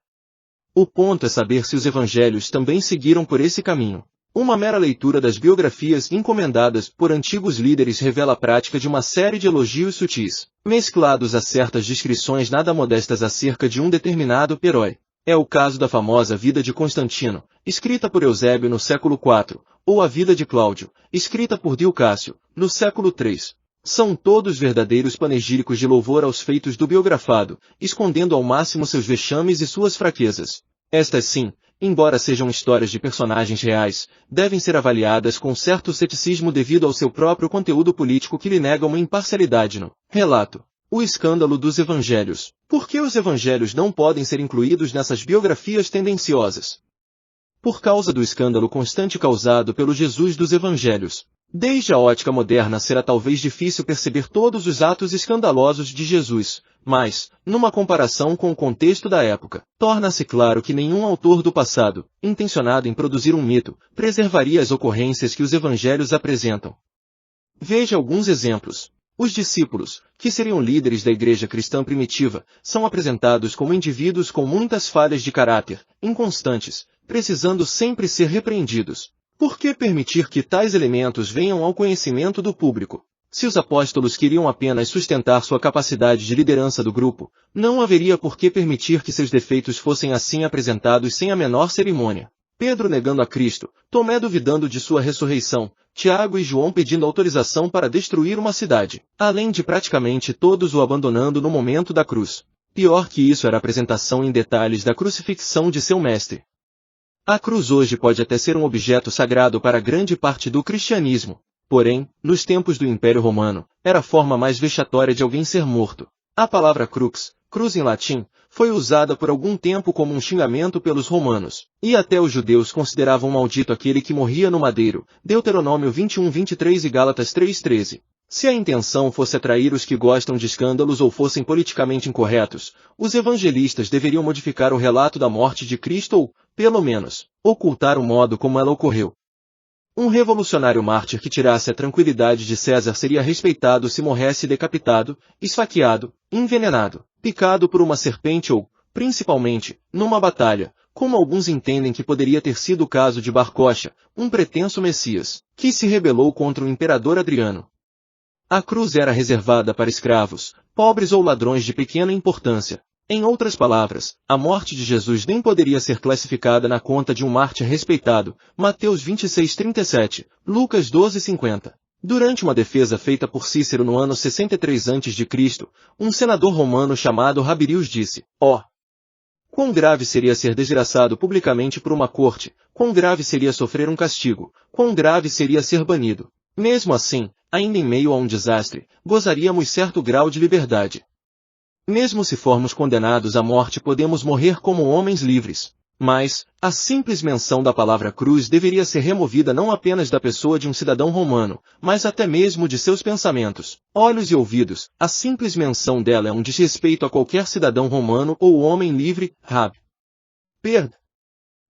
O ponto é saber se os evangelhos também seguiram por esse caminho. Uma mera leitura das biografias encomendadas por antigos líderes revela a prática de uma série de elogios sutis, mesclados a certas descrições nada modestas acerca de um determinado herói. É o caso da famosa Vida de Constantino, escrita por Eusébio no século IV, ou a Vida de Cláudio, escrita por Dio Cássio, no século III. São todos verdadeiros panegíricos de louvor aos feitos do biografado, escondendo ao máximo seus vexames e suas fraquezas. Estas sim, embora sejam histórias de personagens reais, devem ser avaliadas com certo ceticismo devido ao seu próprio conteúdo político que lhe nega uma imparcialidade no relato. O escândalo dos evangelhos. Por que os evangelhos não podem ser incluídos nessas biografias tendenciosas? Por causa do escândalo constante causado pelo Jesus dos evangelhos. Desde a ótica moderna será talvez difícil perceber todos os atos escandalosos de Jesus, mas, numa comparação com o contexto da época, torna-se claro que nenhum autor do passado, intencionado em produzir um mito, preservaria as ocorrências que os evangelhos apresentam. Veja alguns exemplos. Os discípulos, que seriam líderes da igreja cristã primitiva, são apresentados como indivíduos com muitas falhas de caráter, inconstantes, precisando sempre ser repreendidos. Por que permitir que tais elementos venham ao conhecimento do público? Se os apóstolos queriam apenas sustentar sua capacidade de liderança do grupo, não haveria por que permitir que seus defeitos fossem assim apresentados sem a menor cerimônia. Pedro negando a Cristo, Tomé duvidando de sua ressurreição, Tiago e João pedindo autorização para destruir uma cidade, além de praticamente todos o abandonando no momento da cruz. Pior que isso era a apresentação em detalhes da crucifixão de seu mestre. A cruz hoje pode até ser um objeto sagrado para grande parte do cristianismo, porém, nos tempos do Império Romano, era a forma mais vexatória de alguém ser morto. A palavra crux, cruz em latim, foi usada por algum tempo como um xingamento pelos romanos, e até os judeus consideravam maldito aquele que morria no madeiro, Deuteronômio 21:23 e Gálatas 3:13. Se a intenção fosse atrair os que gostam de escândalos ou fossem politicamente incorretos, os evangelistas deveriam modificar o relato da morte de Cristo ou, pelo menos, ocultar o modo como ela ocorreu. Um revolucionário mártir que tirasse a tranquilidade de César seria respeitado se morresse decapitado, esfaqueado, envenenado, picado por uma serpente ou, principalmente, numa batalha, como alguns entendem que poderia ter sido o caso de Bar Cocha, um pretenso Messias, que se rebelou contra o imperador Adriano. A cruz era reservada para escravos, pobres ou ladrões de pequena importância. Em outras palavras, a morte de Jesus nem poderia ser classificada na conta de um mártir respeitado, Mateus 26:37, Lucas 12:50. Durante uma defesa feita por Cícero no ano 63 a.C., um senador romano chamado Rabirius disse: quão grave seria ser desgraçado publicamente por uma corte, quão grave seria sofrer um castigo, quão grave seria ser banido. Mesmo assim, ainda em meio a um desastre, gozaríamos certo grau de liberdade. Mesmo se formos condenados à morte, podemos morrer como homens livres. Mas, a simples menção da palavra cruz deveria ser removida não apenas da pessoa de um cidadão romano, mas até mesmo de seus pensamentos, olhos e ouvidos. A simples menção dela é um desrespeito a qualquer cidadão romano ou homem livre. Rab. Perd.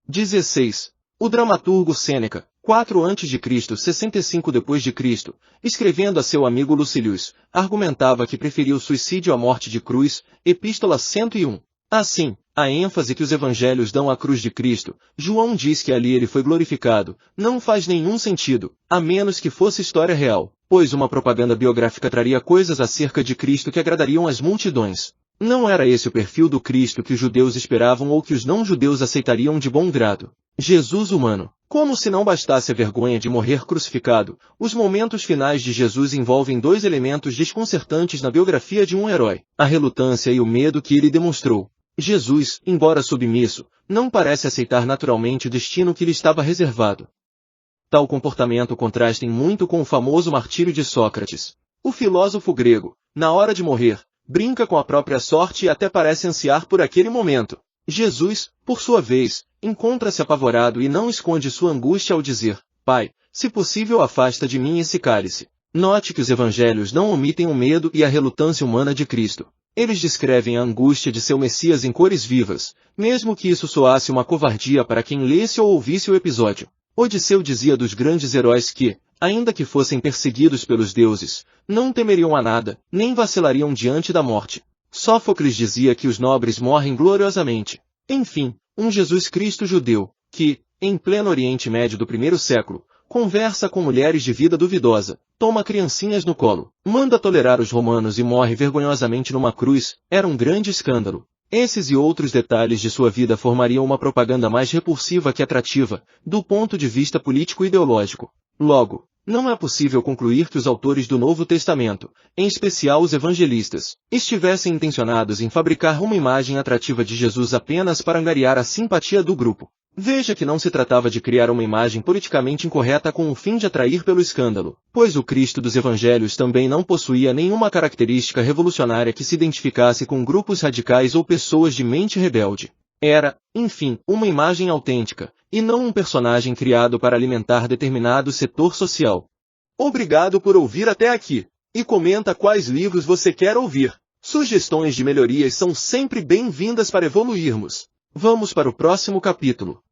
16. O dramaturgo Sêneca, 4 a.C., 65 d.C., escrevendo a seu amigo Lucilius, argumentava que preferia o suicídio à morte de cruz, Epístola 101. Assim, a ênfase que os evangelhos dão à cruz de Cristo, João diz que ali ele foi glorificado, não faz nenhum sentido, a menos que fosse história real, pois uma propaganda biográfica traria coisas acerca de Cristo que agradariam às multidões. Não era esse o perfil do Cristo que os judeus esperavam ou que os não-judeus aceitariam de bom grado. Jesus humano. Como se não bastasse a vergonha de morrer crucificado, os momentos finais de Jesus envolvem dois elementos desconcertantes na biografia de um herói: a relutância e o medo que ele demonstrou. Jesus, embora submisso, não parece aceitar naturalmente o destino que lhe estava reservado. Tal comportamento contrasta em muito com o famoso martírio de Sócrates. O filósofo grego, na hora de morrer, brinca com a própria sorte e até parece ansiar por aquele momento. Jesus, por sua vez, encontra-se apavorado e não esconde sua angústia ao dizer: Pai, se possível afasta de mim esse cálice. Note que os evangelhos não omitem o medo e a relutância humana de Cristo. Eles descrevem a angústia de seu Messias em cores vivas, mesmo que isso soasse uma covardia para quem lesse ou ouvisse o episódio. Odisseu dizia dos grandes heróis que, ainda que fossem perseguidos pelos deuses, não temeriam a nada, nem vacilariam diante da morte. Sófocles dizia que os nobres morrem gloriosamente. Enfim, um Jesus Cristo judeu, que, em pleno Oriente Médio do primeiro século, conversa com mulheres de vida duvidosa, toma criancinhas no colo, manda tolerar os romanos e morre vergonhosamente numa cruz, era um grande escândalo. Esses e outros detalhes de sua vida formariam uma propaganda mais repulsiva que atrativa, do ponto de vista político-ideológico. Logo, não é possível concluir que os autores do Novo Testamento, em especial os evangelistas, estivessem intencionados em fabricar uma imagem atrativa de Jesus apenas para angariar a simpatia do grupo. Veja que não se tratava de criar uma imagem politicamente incorreta com o fim de atrair pelo escândalo, pois o Cristo dos Evangelhos também não possuía nenhuma característica revolucionária que se identificasse com grupos radicais ou pessoas de mente rebelde. Era, enfim, uma imagem autêntica, e não um personagem criado para alimentar determinado setor social. Obrigado por ouvir até aqui. E comenta quais livros você quer ouvir. Sugestões de melhorias são sempre bem-vindas para evoluirmos. Vamos para o próximo capítulo.